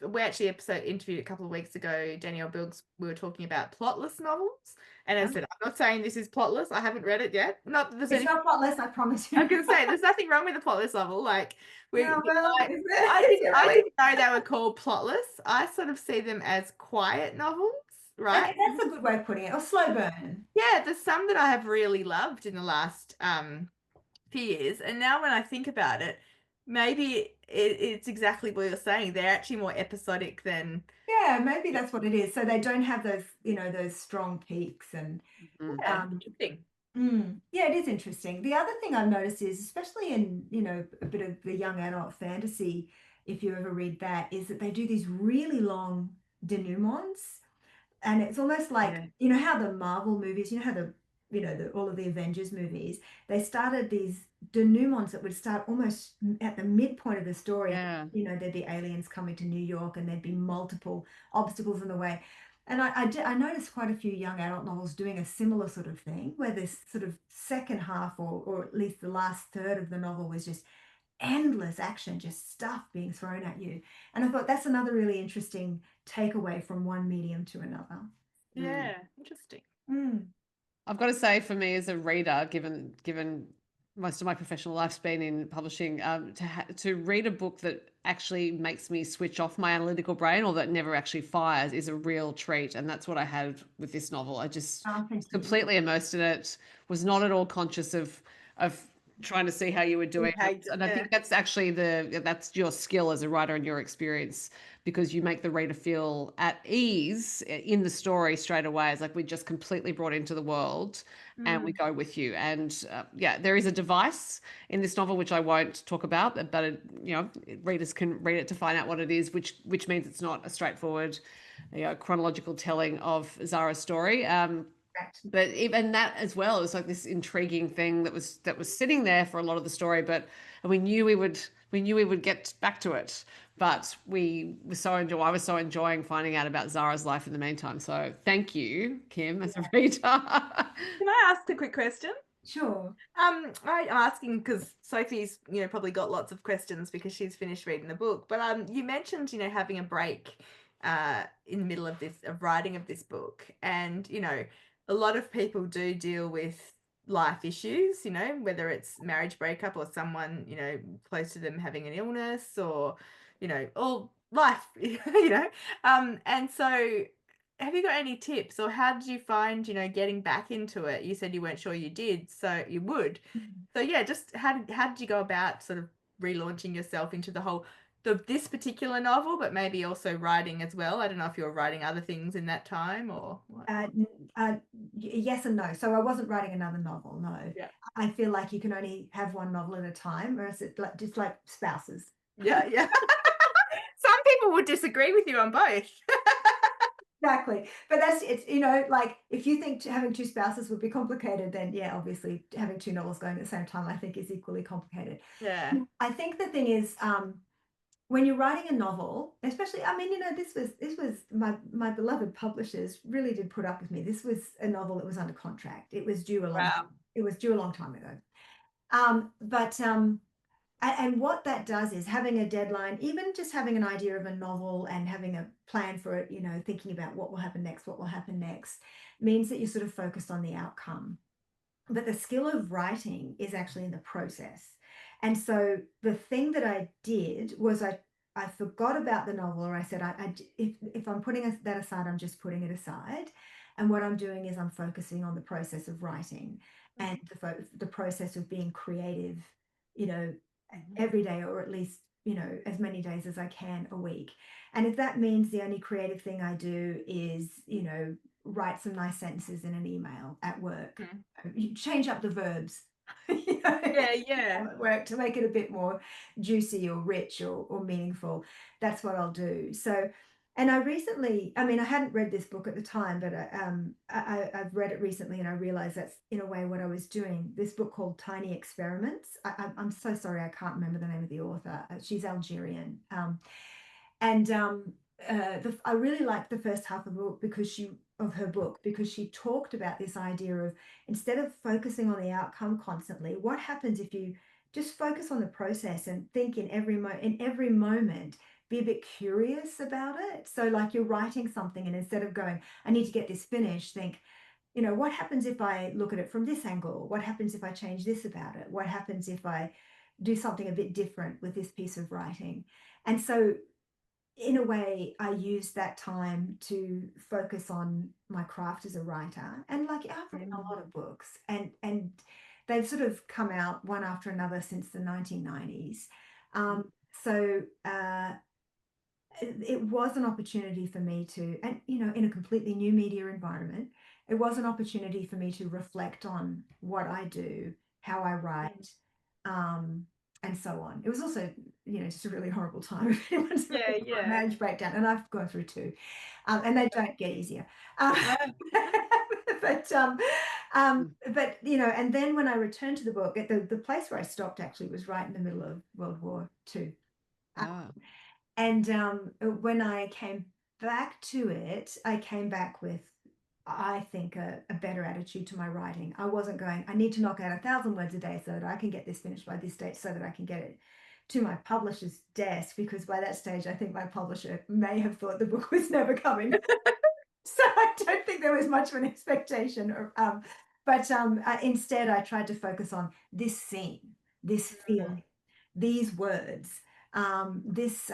we actually interviewed a couple of weeks ago, Danielle Bilks, we were talking about plotless novels, and I said, I'm not saying this is plotless. I haven't read it yet. Not that it's not plotless, I promise you. I can say there's nothing wrong with a plotless novel. Like I didn't know they were called plotless. I sort of see them as quiet novels, right? Okay, that's a good way of putting it. Or slow burn. Yeah, there's some that I have really loved in the last few years, and now when I think about it, maybe it's exactly what you're saying. They're actually more episodic than. Yeah, maybe that's what it is. So they don't have those strong peaks and Interesting. Yeah, it is interesting. The other thing I've noticed is, especially in, a bit of the young adult fantasy, if you ever read that, is that they do these really long denouements. And it's almost like, how the Marvel movies, how all of the Avengers movies, they started these denouements that would start almost at the midpoint of the story. Yeah. There'd be aliens coming to New York and there'd be multiple obstacles in the way. And I noticed quite a few young adult novels doing a similar sort of thing, where this sort of second half or at least the last third of the novel was just endless action, just stuff being thrown at you. And I thought that's another really interesting takeaway from one medium to another. Yeah, interesting. I've got to say, for me as a reader, given most of my professional life's been in publishing, to read a book that actually makes me switch off my analytical brain or that never actually fires is a real treat. And that's what I had with this novel. I just completely immersed in it, was not at all conscious of trying to see how you were doing. And I think that's actually that's your skill as a writer and your experience, because you make the reader feel at ease in the story straight away. It's like we're just completely brought into the world and we go with you. And there is a device in this novel, which I won't talk about, but readers can read it to find out what it is, which means it's not a straightforward chronological telling of Zara's story. But even that as well is like this intriguing thing that was sitting there for a lot of the story, but we knew we would get back to it. But I was so enjoying finding out about Zara's life in the meantime. So thank you, Kim, as a reader. Can I ask a quick question? Sure. I'm asking because Sophie's probably got lots of questions because she's finished reading the book. But you mentioned having a break in the middle of writing of this book, and a lot of people do deal with life issues, whether it's marriage breakup or someone, close to them having an illness or, all life, and so have you got any tips, or how did you find, getting back into it? You said you weren't sure you did, so you would. So yeah, just how did you go about sort of relaunching yourself into this particular novel, but maybe also writing as well? I don't know if you were writing other things in that time or what. Yes and no. So I wasn't writing another novel, no. Yeah. I feel like you can only have one novel at a time, or is it just like spouses? Yeah. Some people would disagree with you on both. Exactly. But that's it's like if you think having two spouses would be complicated, then yeah, obviously having two novels going at the same time I think is equally complicated. Yeah. I think the thing is when you're writing a novel, especially, I mean, this was my beloved publishers really did put up with me. This was a novel that was under contract. It was due a long Wow. it was due a long time ago. But and what that does is having a deadline, even just having an idea of a novel and having a plan for it, thinking about what will happen next, means that you're sort of focused on the outcome. But the skill of writing is actually in the process. And so the thing that I did was I forgot about the novel, or I said, if I'm putting that aside, I'm just putting it aside. And what I'm doing is I'm focusing on the process of writing and the process of being creative, you know, every day, or at least, as many days as I can a week. And if that means the only creative thing I do is, write some nice sentences in an email at work, Mhm. you change up the verbs, Yeah, yeah. at work to make it a bit more juicy or rich or meaningful. That's what I'll do. So, and I recently, I mean, I hadn't read this book at the time, but I've read it recently and I realized that's in a way what I was doing. This book called Tiny Experiments. I'm so sorry, I can't remember the name of the author. She's Algerian. And I really liked the first half of the book of her book because she talked about this idea of, instead of focusing on the outcome constantly, what happens if you just focus on the process and think in every moment, be a bit curious about it. So like you're writing something and instead of going, I need to get this finished, think, what happens if I look at it from this angle? What happens if I change this about it? What happens if I do something a bit different with this piece of writing? And so in a way, I used that time to focus on my craft as a writer. And like I've written a lot of books, and they've sort of come out one after another since the 1990s. So it was an opportunity for me to, and in a completely new media environment, it was an opportunity for me to reflect on what I do, how I write, and so on. It was also, just a really horrible time. If anyone's Yeah, looking for a yeah. marriage breakdown, and I've gone through two, and they don't get easier. No. But and then when I returned to the book, the place where I stopped actually was right in the middle of World War II. Ah, And when I came back to it, I came back with, I think, a better attitude to my writing. I wasn't going, I need to knock out 1,000 words a day so that I can get this finished by this date so that I can get it to my publisher's desk, because by that stage, I think my publisher may have thought the book was never coming. So I don't think there was much of an expectation. But instead, I tried to focus on this scene, this feeling, these words, this,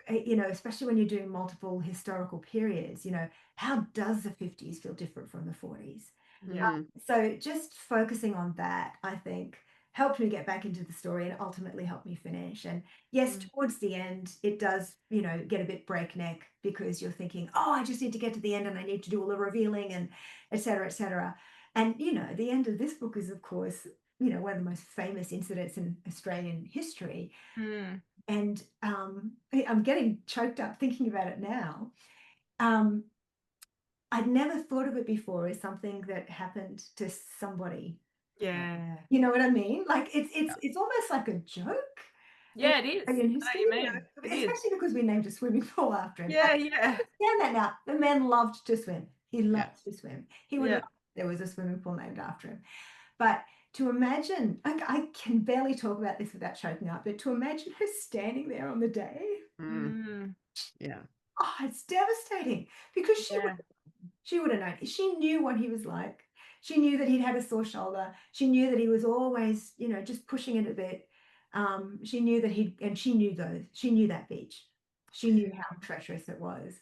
especially when you're doing multiple historical periods, how does the 50s feel different from the 40s? mm, So just focusing on that, I think, helped me get back into the story and ultimately helped me finish. And yes, towards the end, it does, get a bit breakneck because you're thinking, oh, I just need to get to the end and I need to do all the revealing and et cetera, et cetera. And, the end of this book is, of course, one of the most famous incidents in Australian history. Mm. And I'm getting choked up thinking about it now. I'd never thought of it before as something that happened to somebody. Yeah. You know what I mean? Like it's almost like a joke in Yeah, it is. Australian I know what history, you mean. It is. especially because we named a swimming pool after him. I Yeah, yeah. understand that now. The man loved to swim. He yeah, loved to swim. He would Yeah. have there was a swimming pool named after him. But to imagine, I can barely talk about this without choking up, but to imagine her standing there on the day, Mm. yeah, oh, it's devastating because Yeah. she would have known. She knew what he was like. She knew that he'd had a sore shoulder. She knew that he was always, just pushing it a bit. She knew that she knew that beach. She knew how treacherous it was.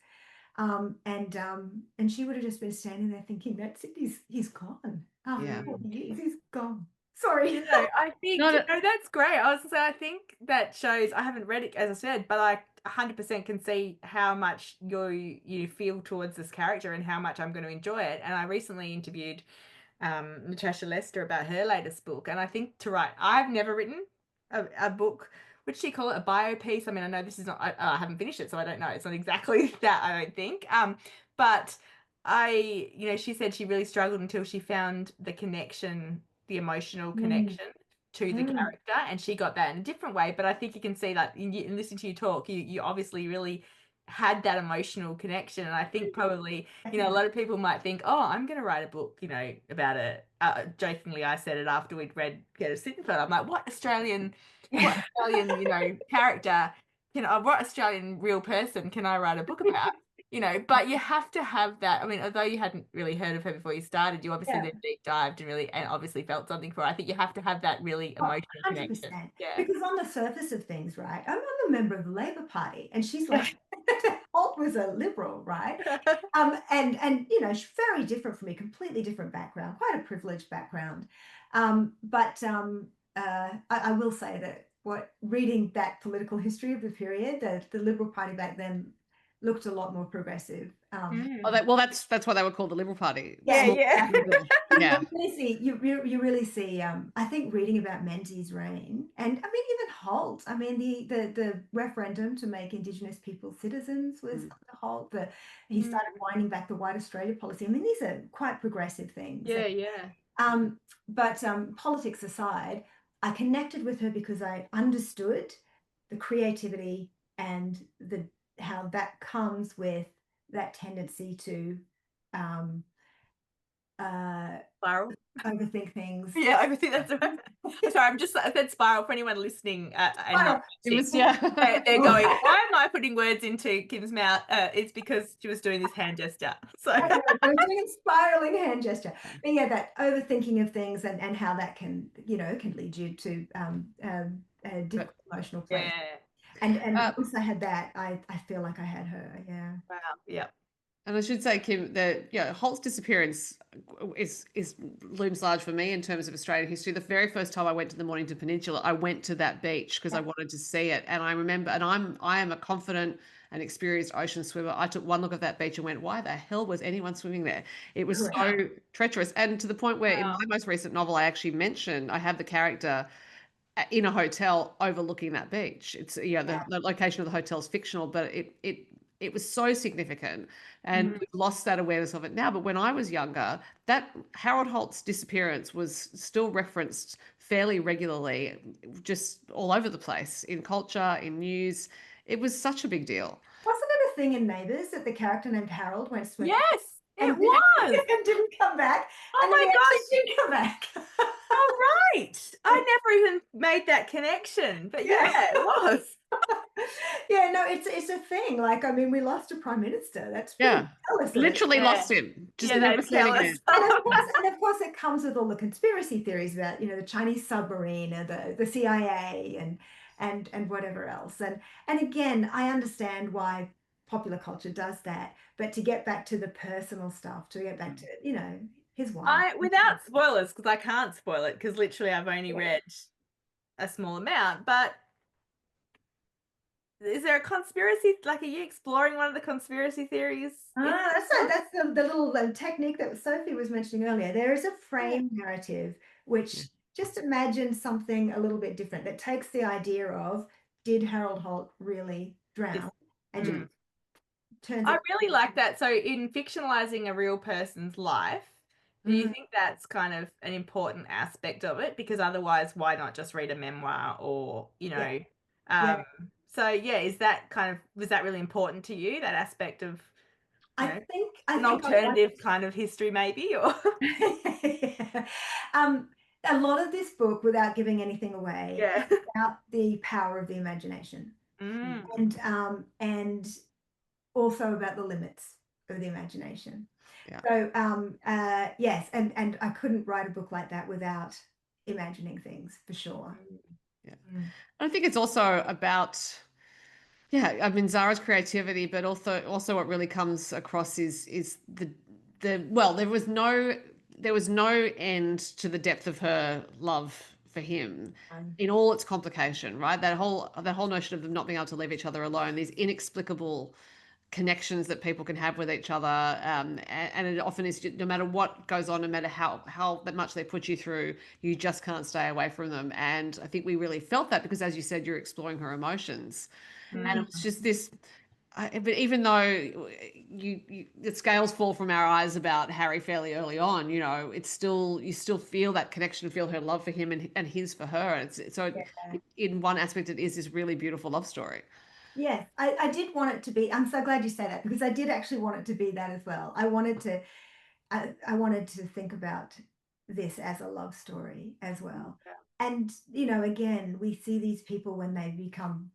And she would have just been standing there thinking, that's it, he's gone. After yeah. 40 years, he's gone. Sorry. I think, No, no, no, that's great. I was gonna say, I think that shows, I haven't read it, as I said, but I 100% can see how much you feel towards this character and how much I'm going to enjoy it. And I recently interviewed Natasha Lester about her latest book. And I think I've never written a book. Would she call it a bio piece? I mean, I know this is not, I haven't finished it, so I don't know. It's not exactly that, I don't think. But she said she really struggled until she found the connection, the emotional connection to the character, and she got that in a different way. But I think you can see that in listening to you talk, you obviously really had that emotional connection. And I think probably, a lot of people might think, oh, I'm going to write a book, about it. Jokingly, I said it after we'd read Get a Sittenfeld. I'm like, what Australian, character what Australian real person can I write a book about? But you have to have that. I mean, although you hadn't really heard of her before you started, you obviously then deep dived and obviously felt something for her. I think you have to have that really emotional 100%. connection. Yeah. Because on the surface of things, right, I'm a member of the Labor Party, and she's like, Holt was a Liberal, right? And she's very different from me, completely different background, quite a privileged background. But I will say that reading that political history of the period, the Liberal Party back then looked a lot more progressive. That's why they were called the Liberal Party. Yeah. You really see. I think reading about Menzies' reign, and I mean even Holt. I mean the referendum to make Indigenous people citizens was under Holt. He started winding back the White Australia policy. I mean these are quite progressive things. But politics aside, I connected with her because I understood the creativity and how that comes with that tendency to spiral. Overthink things. Yeah, I think that's right. Sorry, I said spiral for anyone listening. And they're going, why am I putting words into Kim's mouth? It's because she was doing this hand gesture. So we're doing a spiraling hand gesture. But yeah, that overthinking of things and how that can lead you to different emotional place. Yeah. And once I had that, I feel like I had her. Yeah. Wow. Yeah. And I should say, Kim, that Holt's disappearance is looms large for me in terms of Australian history. The very first time I went to the Mornington Peninsula, I went to that beach because I wanted to see it. And I remember, and I am a confident and experienced ocean swimmer. I took one look at that beach and went, why the hell was anyone swimming there? It was so treacherous. And to the point where in my most recent novel, I actually mentioned I have the character in a hotel overlooking that beach. It's the location of the hotel is fictional, but it was so significant, and we've lost that awareness of it now. But when I was younger, that Harold Holt's disappearance was still referenced fairly regularly, just all over the place in culture, in news. It was such a big deal. Wasn't it a thing in Neighbours that the character named Harold went swimming? Yes, it was. And didn't come back. Oh my gosh, didn't come back. Oh right, I never even made that connection. But yeah, it was. Yeah, no, it's a thing. Like, I mean, we lost a prime minister. That's literally lost him. Just never seen him again. And of course, it comes with all the conspiracy theories about the Chinese submarine and the CIA and whatever else. And again, I understand why popular culture does that, but to get back to the personal stuff, to get back to his wife. Without spoilers, because I can't spoil it, because literally I've only read a small amount, but is there a conspiracy? Like, are you exploring one of the conspiracy theories? That's the little technique that Sophie was mentioning earlier. There is a frame narrative, which just imagine something a little bit different that takes the idea of, did Harold Holt really drown? And just turns I really like that. So in fictionalizing a real person's life, do you think that's kind of an important aspect of it? Because otherwise, why not just read a memoir or, So is that was that really important to you, that aspect of I think an alternative kind of history maybe? Or a lot of this book, without giving anything away, is about the power of the imagination. And also about the limits of the imagination. So yes, and I couldn't write a book like that without imagining things, for sure. I think it's also about I mean Zara's creativity, but also what really comes across is the there was no end to the depth of her love for him in all its complication, right? That whole notion of them not being able to leave each other alone, these inexplicable connections that people can have with each other, and it often is, no matter what goes on, no matter how much they put you through, you just can't stay away from them. And I think we really felt that because, as you said, you're exploring her emotions, and it was just this but even though the scales fall from our eyes about Harry fairly early on, you know, it's still, you still feel that connection, feel her love for him and his for her. Yeah. In one aspect, it is this really beautiful love story. Yes, I did want it to be. I'm so glad you say that because I did actually want it to be that as well. I wanted to think about this as a love story as well. Yeah. And, again, we see these people when they become,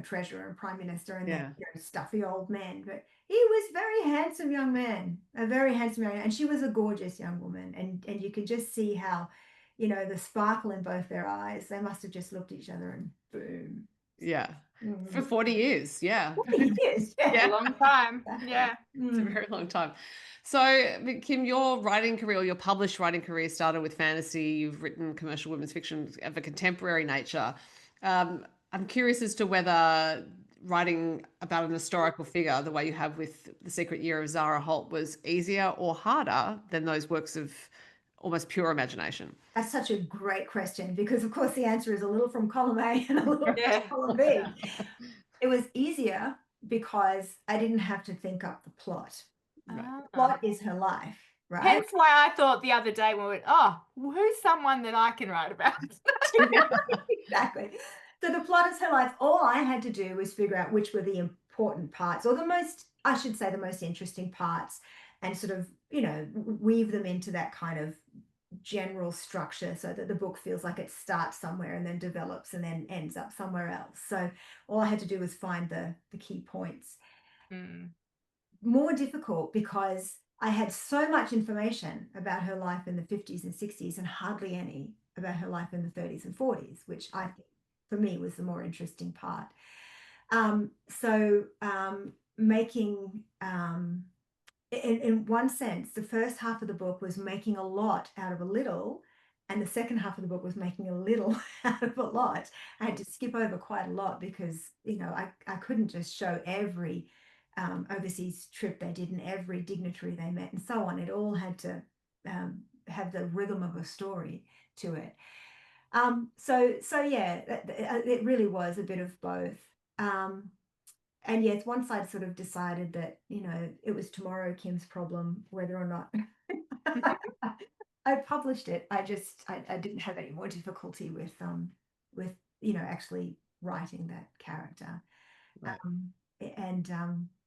treasurer and prime minister and Yeah. they're stuffy old men. But he was a very handsome young man, a very handsome young man. And she was a gorgeous young woman. And you could just see how, the sparkle in both their eyes, they must have just looked at each other and boom. Yeah. For Mm. 40 years. Yeah. 40 years, A yeah. long time. Exactly. Yeah. It's a very long time. So, Kim, your writing career, or your published writing career, started with fantasy. You've written commercial women's fiction of a contemporary nature. I'm curious as to whether writing about an historical figure, the way you have with The Secret Year of Zara Holt, was easier or harder than those works of almost pure imagination. That's such a great question because, of course, the answer is a little from column A and a little Yeah. from column B. It was easier because I didn't have to think up the plot. Right. Plot is her life, right? Hence why I thought the other day when we went, oh, who's someone that I can write about? Exactly. So the plot is her life. All I had to do was figure out which were the important parts, or I should say, the most interesting parts, and sort of, weave them into that kind of general structure so that the book feels like it starts somewhere and then develops and then ends up somewhere else. So all I had to do was find the key points. Mm. More difficult because I had so much information about her life in the 50s and 60s and hardly any about her life in the 30s and 40s, which I think for me was the more interesting part. Making in one sense, the first half of the book was making a lot out of a little, and the second half of the book was making a little out of a lot. I had to skip over quite a lot because, I couldn't just show every overseas trip they did and every dignitary they met and so on. It all had to have the rhythm of a story to it. Yeah, it really was a bit of both. And yes, once I'd sort of decided that, it was tomorrow Kim's problem, whether or not I published it, I didn't have any more difficulty with actually writing that character. Right.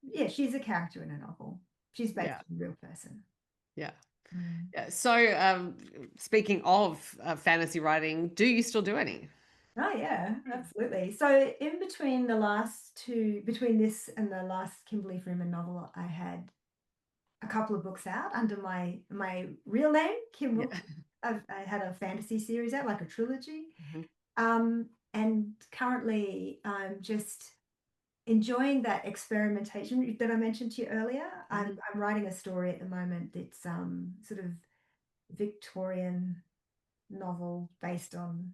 Yeah, she's a character in a novel. She's based Yeah. on a real person. Yeah. Mm. Yeah. So, speaking of fantasy writing, do you still do any? Oh yeah, absolutely. So in between between this and the last Kimberley Freeman novel, I had a couple of books out under my real name, Kim Wilkins. I had a fantasy series out, like a trilogy. Mhm. And currently I'm just enjoying that experimentation that I mentioned to you earlier. I'm writing a story at the moment that's sort of Victorian novel based on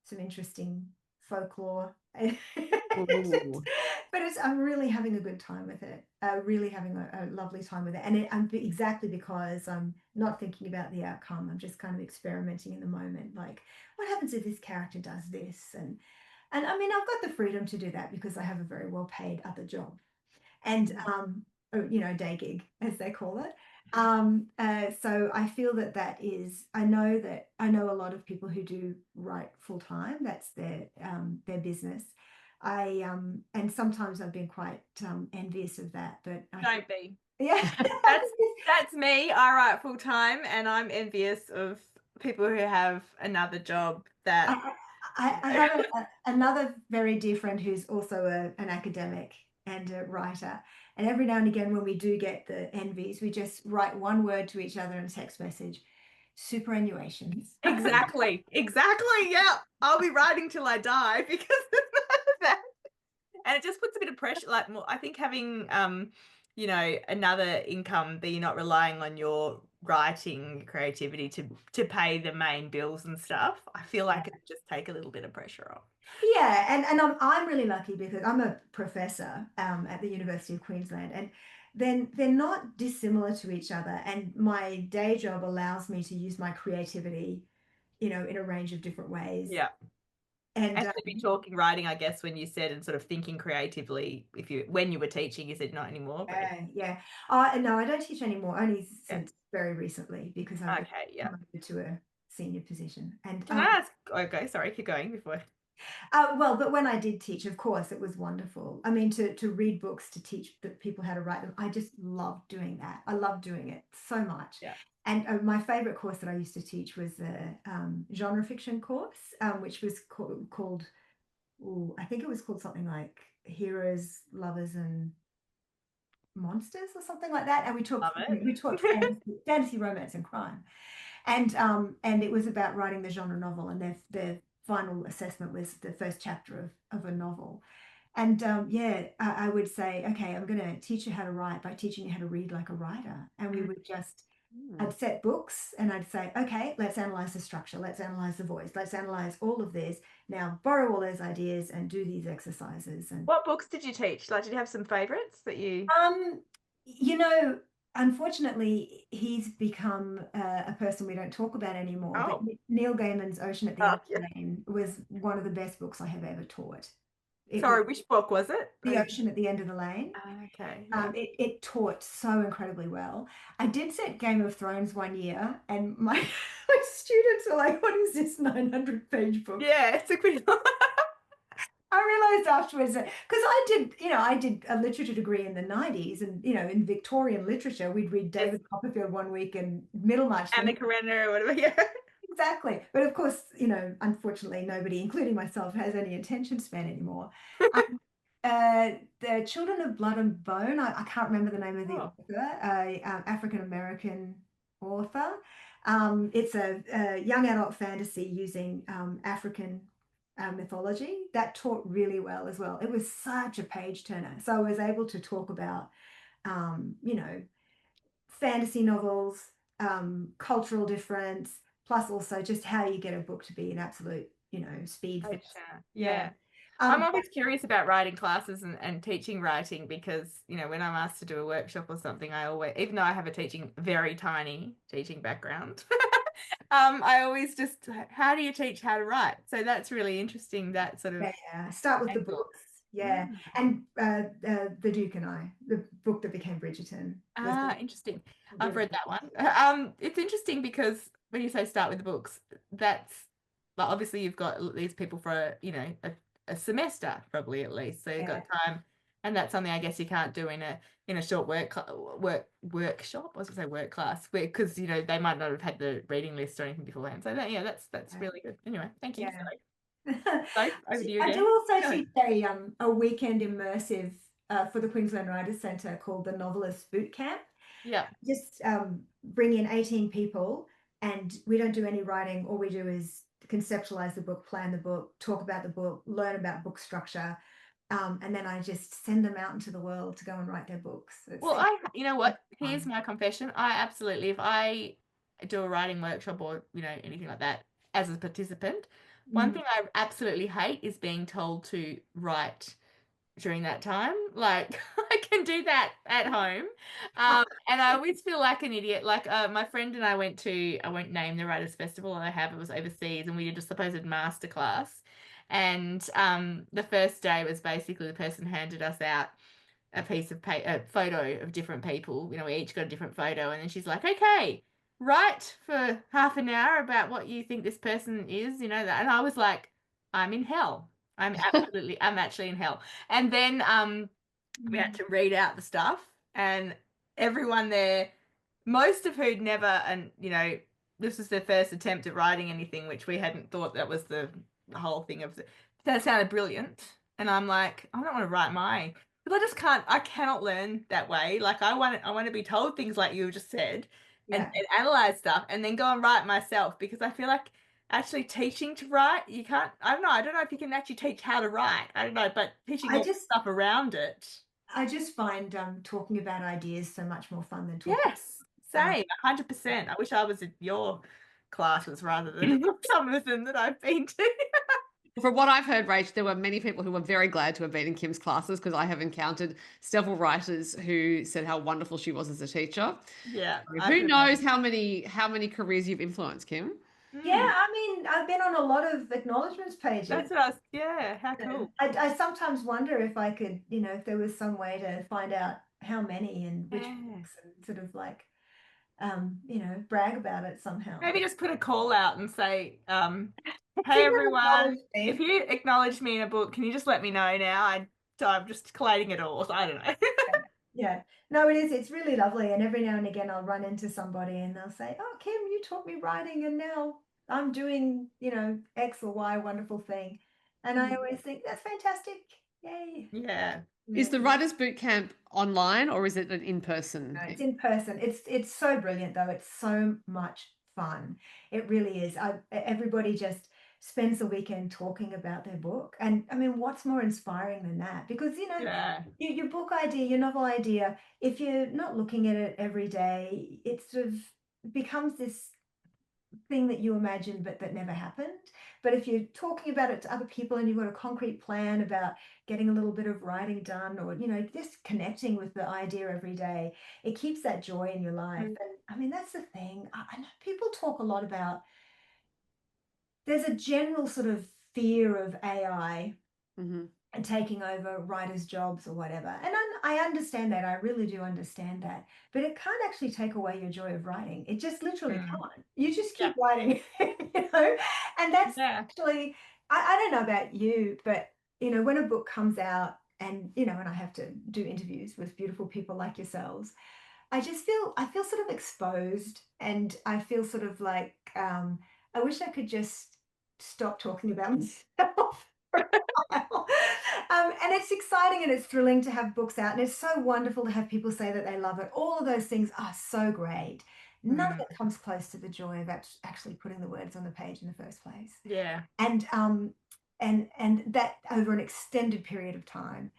some interesting folklore. Ooh. But I'm really having a good time with it. Really having a lovely time with it. And exactly because I'm not thinking about the outcome. I'm just kind of experimenting in the moment. Like, what happens if this character does this? And I mean, I've got the freedom to do that because I have a very well paid other job. And day gig, as they call it. So I feel that is, I know a lot of people who do write full time. That's their business. And sometimes I've been quite envious of that, but Don't be. Yeah, that's me. I write full time, and I'm envious of people who have another job that. I have another very dear friend who's also an academic and a writer. And every now and again, when we do get the envies, we just write one word to each other in a text message: superannuations. Exactly. Yeah. I'll be writing till I die because of that. And it just puts a bit of pressure, like more, I think having another income that you're not relying on your writing creativity to pay the main bills and stuff. I feel like it just take a little bit of pressure off. Yeah, and I'm really lucky because I'm a professor at the University of Queensland, and then they're not dissimilar to each other. And my day job allows me to use my creativity, in a range of different ways. Yeah. And Actually be talking writing, I guess, when you said, and sort of thinking creatively, when you were teaching, you said not anymore, but yeah. No, I don't teach anymore, only since very recently, because I've been okay, yeah. promoted to a senior position. And Can I ask? Okay, sorry, keep going before. well, but when I did teach, of course, it was wonderful. I mean, to read books, to teach the people how to write them, I just love doing that. I love doing it so much. Yeah. And my favorite course that I used to teach was the genre fiction course, which was called, I think it was called something like Heroes, Lovers, and Monsters or something like that. And we Love it. taught fantasy, romance, and crime. And it was about writing the genre novel, and their final assessment was the first chapter of a novel. And I would say, okay, I'm going to teach you how to write by teaching you how to read like a writer. And we would just, I'd set books and I'd say, okay, let's analyze the structure, let's analyze the voice, let's analyze all of this. Now borrow all those ideas and do these exercises. And what books did you teach? Like, did you have some favorites that you? you know, unfortunately, he's become a person we don't talk about anymore. Oh. But Neil Gaiman's Ocean at the End of Yeah. the Lane was one of the best books I have ever taught. Sorry, which book was it? The Ocean at the End of the Lane. Okay. Yeah. It taught so incredibly well. I did set Game of Thrones one year, and my students were like, "What is this 900-page book?" Yeah, it's a pretty. I realized afterwards that because I did a literature degree in the 90s, and in Victorian literature, we'd read David Copperfield one week and Middlemarch. Anna Karenina or whatever. Yeah. Exactly. But of course, unfortunately, nobody, including myself, has any attention span anymore. The Children of Blood and Bone, I can't remember the name of the author, African-American author. It's a young adult fantasy using African mythology that taught really well as well. It was such a page turner. So I was able to talk about, fantasy novels, cultural difference, plus also just how you get a book to be an absolute, speed. Yeah. I'm always curious about writing classes and teaching writing because, when I'm asked to do a workshop or something, I always, even though I have a very tiny teaching background, I always just, how do you teach how to write? So that's really interesting, that sort of. Yeah, start with the books. Yeah. And The Duke and I, the book that became Bridgerton. Interesting. I've read that one. It's interesting because when you say start with the books, that's like, obviously you've got these people for a semester probably at least, so you've got time, and that's something I guess you can't do in a short workshop. I was gonna say work class, because they might not have had the reading list or anything beforehand. So that's really good. Anyway, thank you. So, over to you again. I do also teach a weekend immersive for the Queensland Writers Centre called the Novelist Boot Camp. Yeah. Just bring in 18 people, and we don't do any writing. All we do is conceptualize the book, plan the book, talk about the book, learn about book structure, and then I just send them out into the world to go and write their books. You know what? Here's my confession. I absolutely, if I do a writing workshop or anything like that as a participant, one thing I absolutely hate is being told to write during that time. Like, I can do that at home. And I always feel like an idiot. Like, my friend and I went to, I won't name the Writers' Festival it was overseas, and we did a supposed masterclass. And the first day was basically the person handed us out a piece of a photo of different people. We each got a different photo, and then she's like, okay, write for half an hour about what you think this person is, that. And I was like, I'm in hell. I'm actually in hell. And then we had to read out the stuff, and everyone there, most of who'd never, and this was their first attempt at writing anything, which we hadn't thought that was the whole thing of that sounded brilliant. And I'm like, I don't want to write because I cannot learn that way. Like, I want to be told things like you just said, and analyze stuff, and then go and write myself, because I feel like actually teaching to write, you can't, I don't know if you can actually teach how to write. I don't know, but teaching all the stuff around it. I just find talking about ideas so much more fun than talking. Yes, same, 100%. I wish I was at your classes rather than some of them that I've been to. From what I've heard, Rach, there were many people who were very glad to have been in Kim's classes, because I have encountered several writers who said how wonderful she was as a teacher. Yeah. Who knows how many careers you've influenced, Kim? Yeah, Mm, I mean, I've been on a lot of acknowledgements pages. that's what I was, yeah, how cool. I sometimes wonder if I could, if there was some way to find out how many and which Yeah. books and sort of like, brag about it somehow. Maybe just put a call out and say, Can hey you everyone, acknowledge if me? you acknowledge me in a book, can you just let me know now? I'm just collating it all. So I don't know. Yeah. No, it is. It's really lovely. And every now and again, I'll run into somebody and they'll say, "Oh, Kim, you taught me writing, and now I'm doing, X or Y wonderful thing." And I always think that's fantastic. Yay. Yeah. Is Yeah. the Writers Boot Camp online or is it an in-person No, it's thing? in person. It's so brilliant though. It's so much fun. It really is. Everybody just spends the weekend talking about their book. And I mean, what's more inspiring than that? Because, Yeah. your book idea, your novel idea, if you're not looking at it every day, it sort of becomes this thing that you imagined but that never happened. But if you're talking about it to other people and you've got a concrete plan about getting a little bit of writing done, or just connecting with the idea every day, it keeps that joy in your life. Mm. And I mean, that's the thing. I know people talk a lot about, there's a general sort of fear of AI Mm-hmm. and taking over writers' jobs or whatever. And I understand that. I really do understand that. But it can't actually take away your joy of writing. It just literally Mm. can't. You just Yeah. keep writing, And that's Yeah. actually, I don't know about you, but when a book comes out and and I have to do interviews with beautiful people like yourselves, I feel sort of exposed, and I feel sort of like I wish I could just stop talking about myself for a while. And it's exciting and it's thrilling to have books out, and it's so wonderful to have people say that they love it. All of those things are so great. None of Mm. it comes close to the joy of actually putting the words on the page in the first place, Yeah. and that over an extended period of time.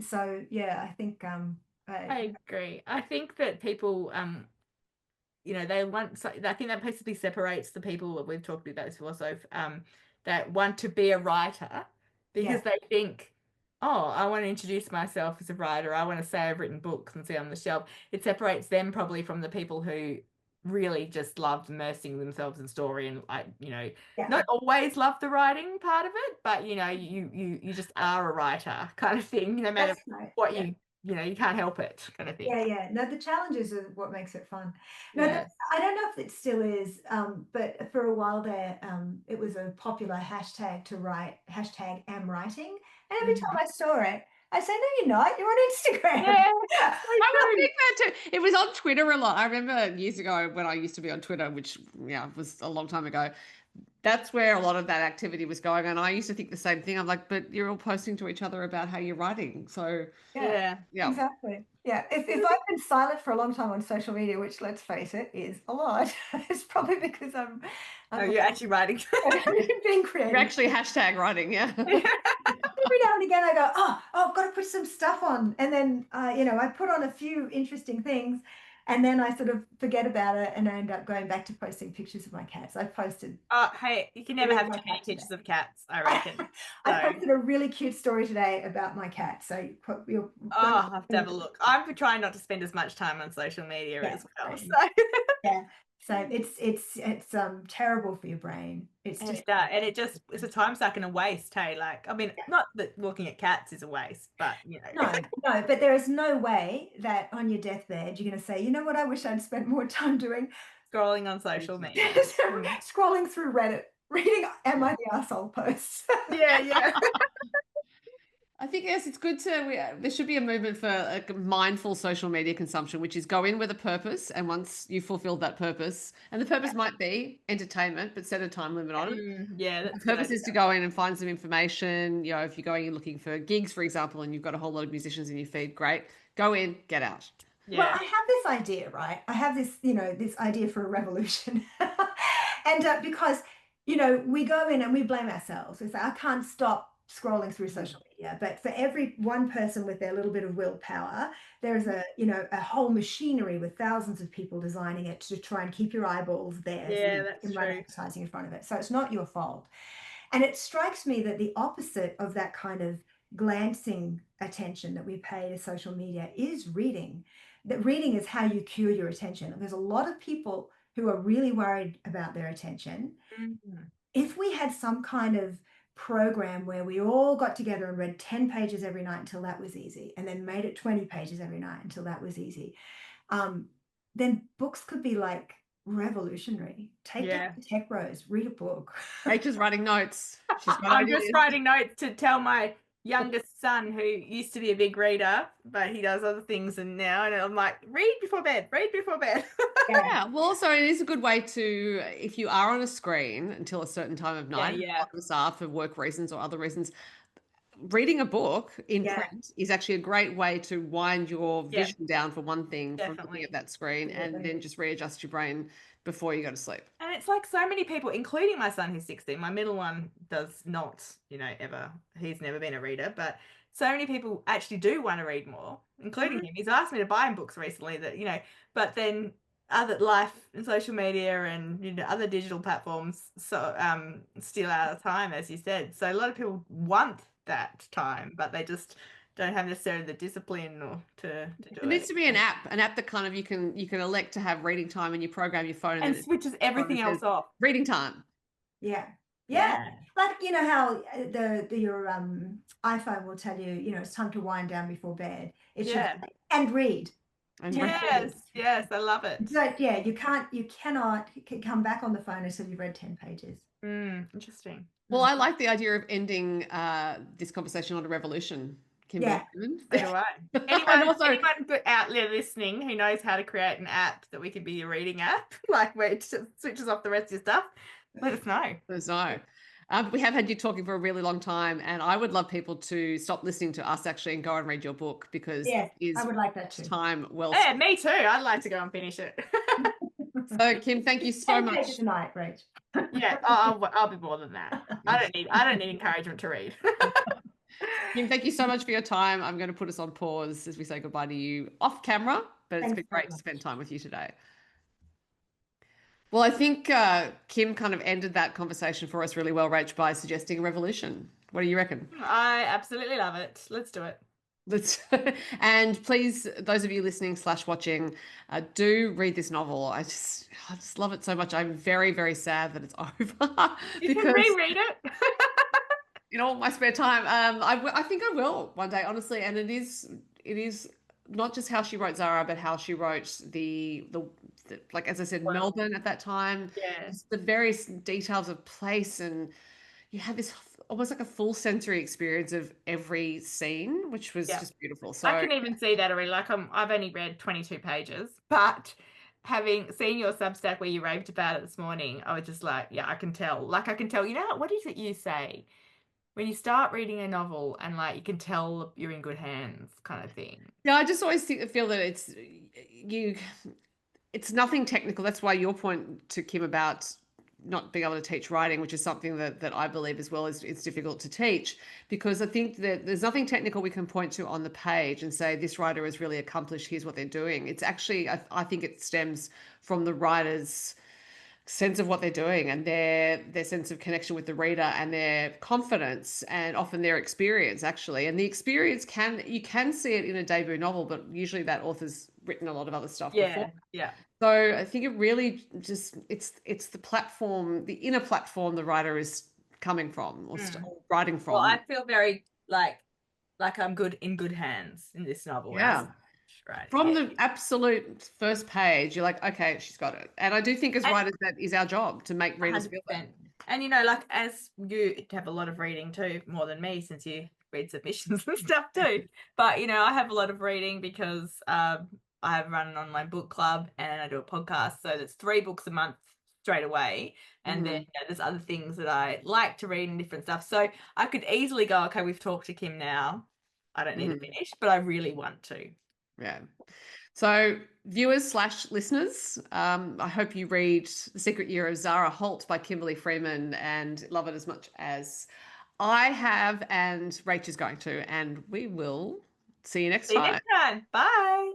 So yeah, I think uh, I agree. I think that people, they want, so I think that basically separates the people that we've talked about this also, that want to be a writer yeah, because they think, oh, I want to introduce myself as a writer. I want to say I've written books and see on the shelf. It separates them probably from the people who really just loved immersing themselves in story and like, yeah, not always love the writing part of it, but you just are a writer kind of thing, no matter that's right. what Yeah. you can't help it kind of thing. Yeah, yeah. No, the challenges are what makes it fun. No, Yeah. I don't know if it still is, but for a while there, it was a popular hashtag to write, hashtag am writing. And every time Mhm. I saw it, I say, no, you're not. You're on Instagram. Yeah, so I would true. think that too. It was on Twitter a lot. I remember years ago when I used to be on Twitter, which was a long time ago. That's where a lot of that activity was going. And I used to think the same thing. I'm like, but you're all posting to each other about how you're writing. So Yeah, Yeah. yeah. exactly. Yeah. If I've been silent for a long time on social media, which let's face it, is a lot, it's probably because Oh, I'm you're actually writing. being You're creative. actually hashtag writing, yeah. Every now and again I go, I've got to put some stuff on. And then, I put on a few interesting things, and then I sort of forget about it and I end up going back to posting pictures of my cats. I posted Oh, hey, you can never three of have my too many cats today. pictures of cats, I reckon. I So, posted a really cute story today about my cat. So you're going I'll have to have a to, look. I'm trying not to spend as much time on social media yeah, as well. same. So, Yeah. So it's terrible for your brain. It's and just it's a time suck and a waste, hey. Like, I mean, not that looking at cats is a waste, but no, no, but there is no way that on your deathbed you're going to say, you know what, I wish I'd spent more time doing scrolling on social media. Mm. scrolling through Reddit, reading Am I the Asshole posts. Yeah, yeah. I think yes, it's good to. There should be a movement for like mindful social media consumption, which is go in with a purpose, and once you fulfilled that purpose, and the purpose might be entertainment, but set a time limit on it. Yeah, The that's a good purpose idea. is to go in and find some information. If you're going in looking for gigs, for example, and you've got a whole lot of musicians in your feed, great. Go in, get out. Well, Yeah. I have this idea, right? I have this, this idea for a revolution. And because, we go in and we blame ourselves. We say, I can't stop scrolling through social media. But for every one person with their little bit of willpower, there's a whole machinery with thousands of people designing it to try and keep your eyeballs there so Yeah, you that's can run true. advertising in front of it. So it's not your fault. And it strikes me that the opposite of that kind of glancing attention that we pay to social media is reading. That reading is how you cure your attention. There's a lot of people who are really worried about their attention. If we had some kind of program where we all got together and read 10 pages every night until that was easy, and then made it 20 pages every night until that was easy, then books could be like revolutionary. Take that to tech bros, read a book. Rachel's writing notes. She's got I'm ideas. just writing notes to tell my youngest son, who used to be a big reader, but he does other things, and now, and I'm like, read before bed, read before bed. Yeah, well, also it is a good way to, if you are on a screen until a certain time of night, for work reasons or other reasons, reading a book in print is actually a great way to wind your vision down for one thing from looking at that screen, and then just readjust your brain before you go to sleep. And it's like so many people, including my son who's 16, my middle one does not, he's never been a reader, but so many people actually do want to read more, including him. He's asked me to buy him books recently that, but then other life and social media and other digital platforms steal our time, as you said. So a lot of people want that time, but they just don't have necessarily the discipline or to do it. It needs to be an app that kind of you can elect to have reading time, and you program your phone and switches everything else off. Reading time. Yeah. Like how your iPhone will tell you, it's time to wind down before bed. It should and read. Yes, I love it. So you cannot come back on the phone until you've read 10 pages. Interesting. Well, I like the idea of ending this conversation on a revolution, Kimberley. So do I. Anyone out there listening who knows how to create an app that we could be a reading app, like where it switches off the rest of your stuff, let us know. Let us know. We have had you talking for a really long time, and I would love people to stop listening to us actually and go and read your book, because I would like that too. Time well spent. Yeah, me too. I'd like to go and finish it. So, Kim, thank you so much. Tonight, Rach. Yeah, I'll be more than that. I don't need encouragement to read. Kim, thank you so much for your time. I'm going to put us on pause as we say goodbye to you off camera, but it's been great to spend time with you today. Well, I think Kim kind of ended that conversation for us really well, Rach, by suggesting a revolution. What do you reckon? I absolutely love it. Let's do it. And please, those of you listening / watching, do read this novel. I just love it so much. I'm very, very sad that it's over. You can reread it. My spare time. I think I will one day, honestly. And it is not just how she wrote Zara, but how she wrote the like, as I said, Melbourne at that time. The various details of place, and you have this almost like a full sensory experience of every scene, which was just beautiful. So I can even see that already. Like I've only read 22 pages, but having seen your Substack where you raved about it this morning, I was just like, I can tell. Like I can tell, what is it you say when you start reading a novel and like you can tell you're in good hands, kind of thing. Yeah, I just always feel that it's nothing technical. That's why your point to Kim about not being able to teach writing, which is something that I believe as well, is it's difficult to teach, because I think that there's nothing technical we can point to on the page and say this writer is really accomplished, here's what they're doing. It's actually, I think it stems from the writer's sense of what they're doing, and their sense of connection with the reader, and their confidence, and often their experience actually. And the experience you can see it in a debut novel, but usually that author's written a lot of other stuff before. So I think it really just it's the platform, the inner platform the writer is coming from or writing from. Well, I feel very like I'm in good hands in this novel. Yeah. Right. From the absolute first page, you're like, okay, she's got it. And I do think as writers, that is our job, to make readers feel that. And like as you have a lot of reading too, more than me, since you read submissions and stuff too. But I have a lot of reading because I run an online book club and I do a podcast. So there's 3 books a month straight away. And then there's other things that I like to read and different stuff. So I could easily go, okay, we've talked to Kim now. I don't need to finish, but I really want to. Yeah. So viewers / listeners, I hope you read The Secret Year of Zara Holt by Kimberley Freeman and love it as much as I have, and Rach is going to, and we will see you next time. Bye.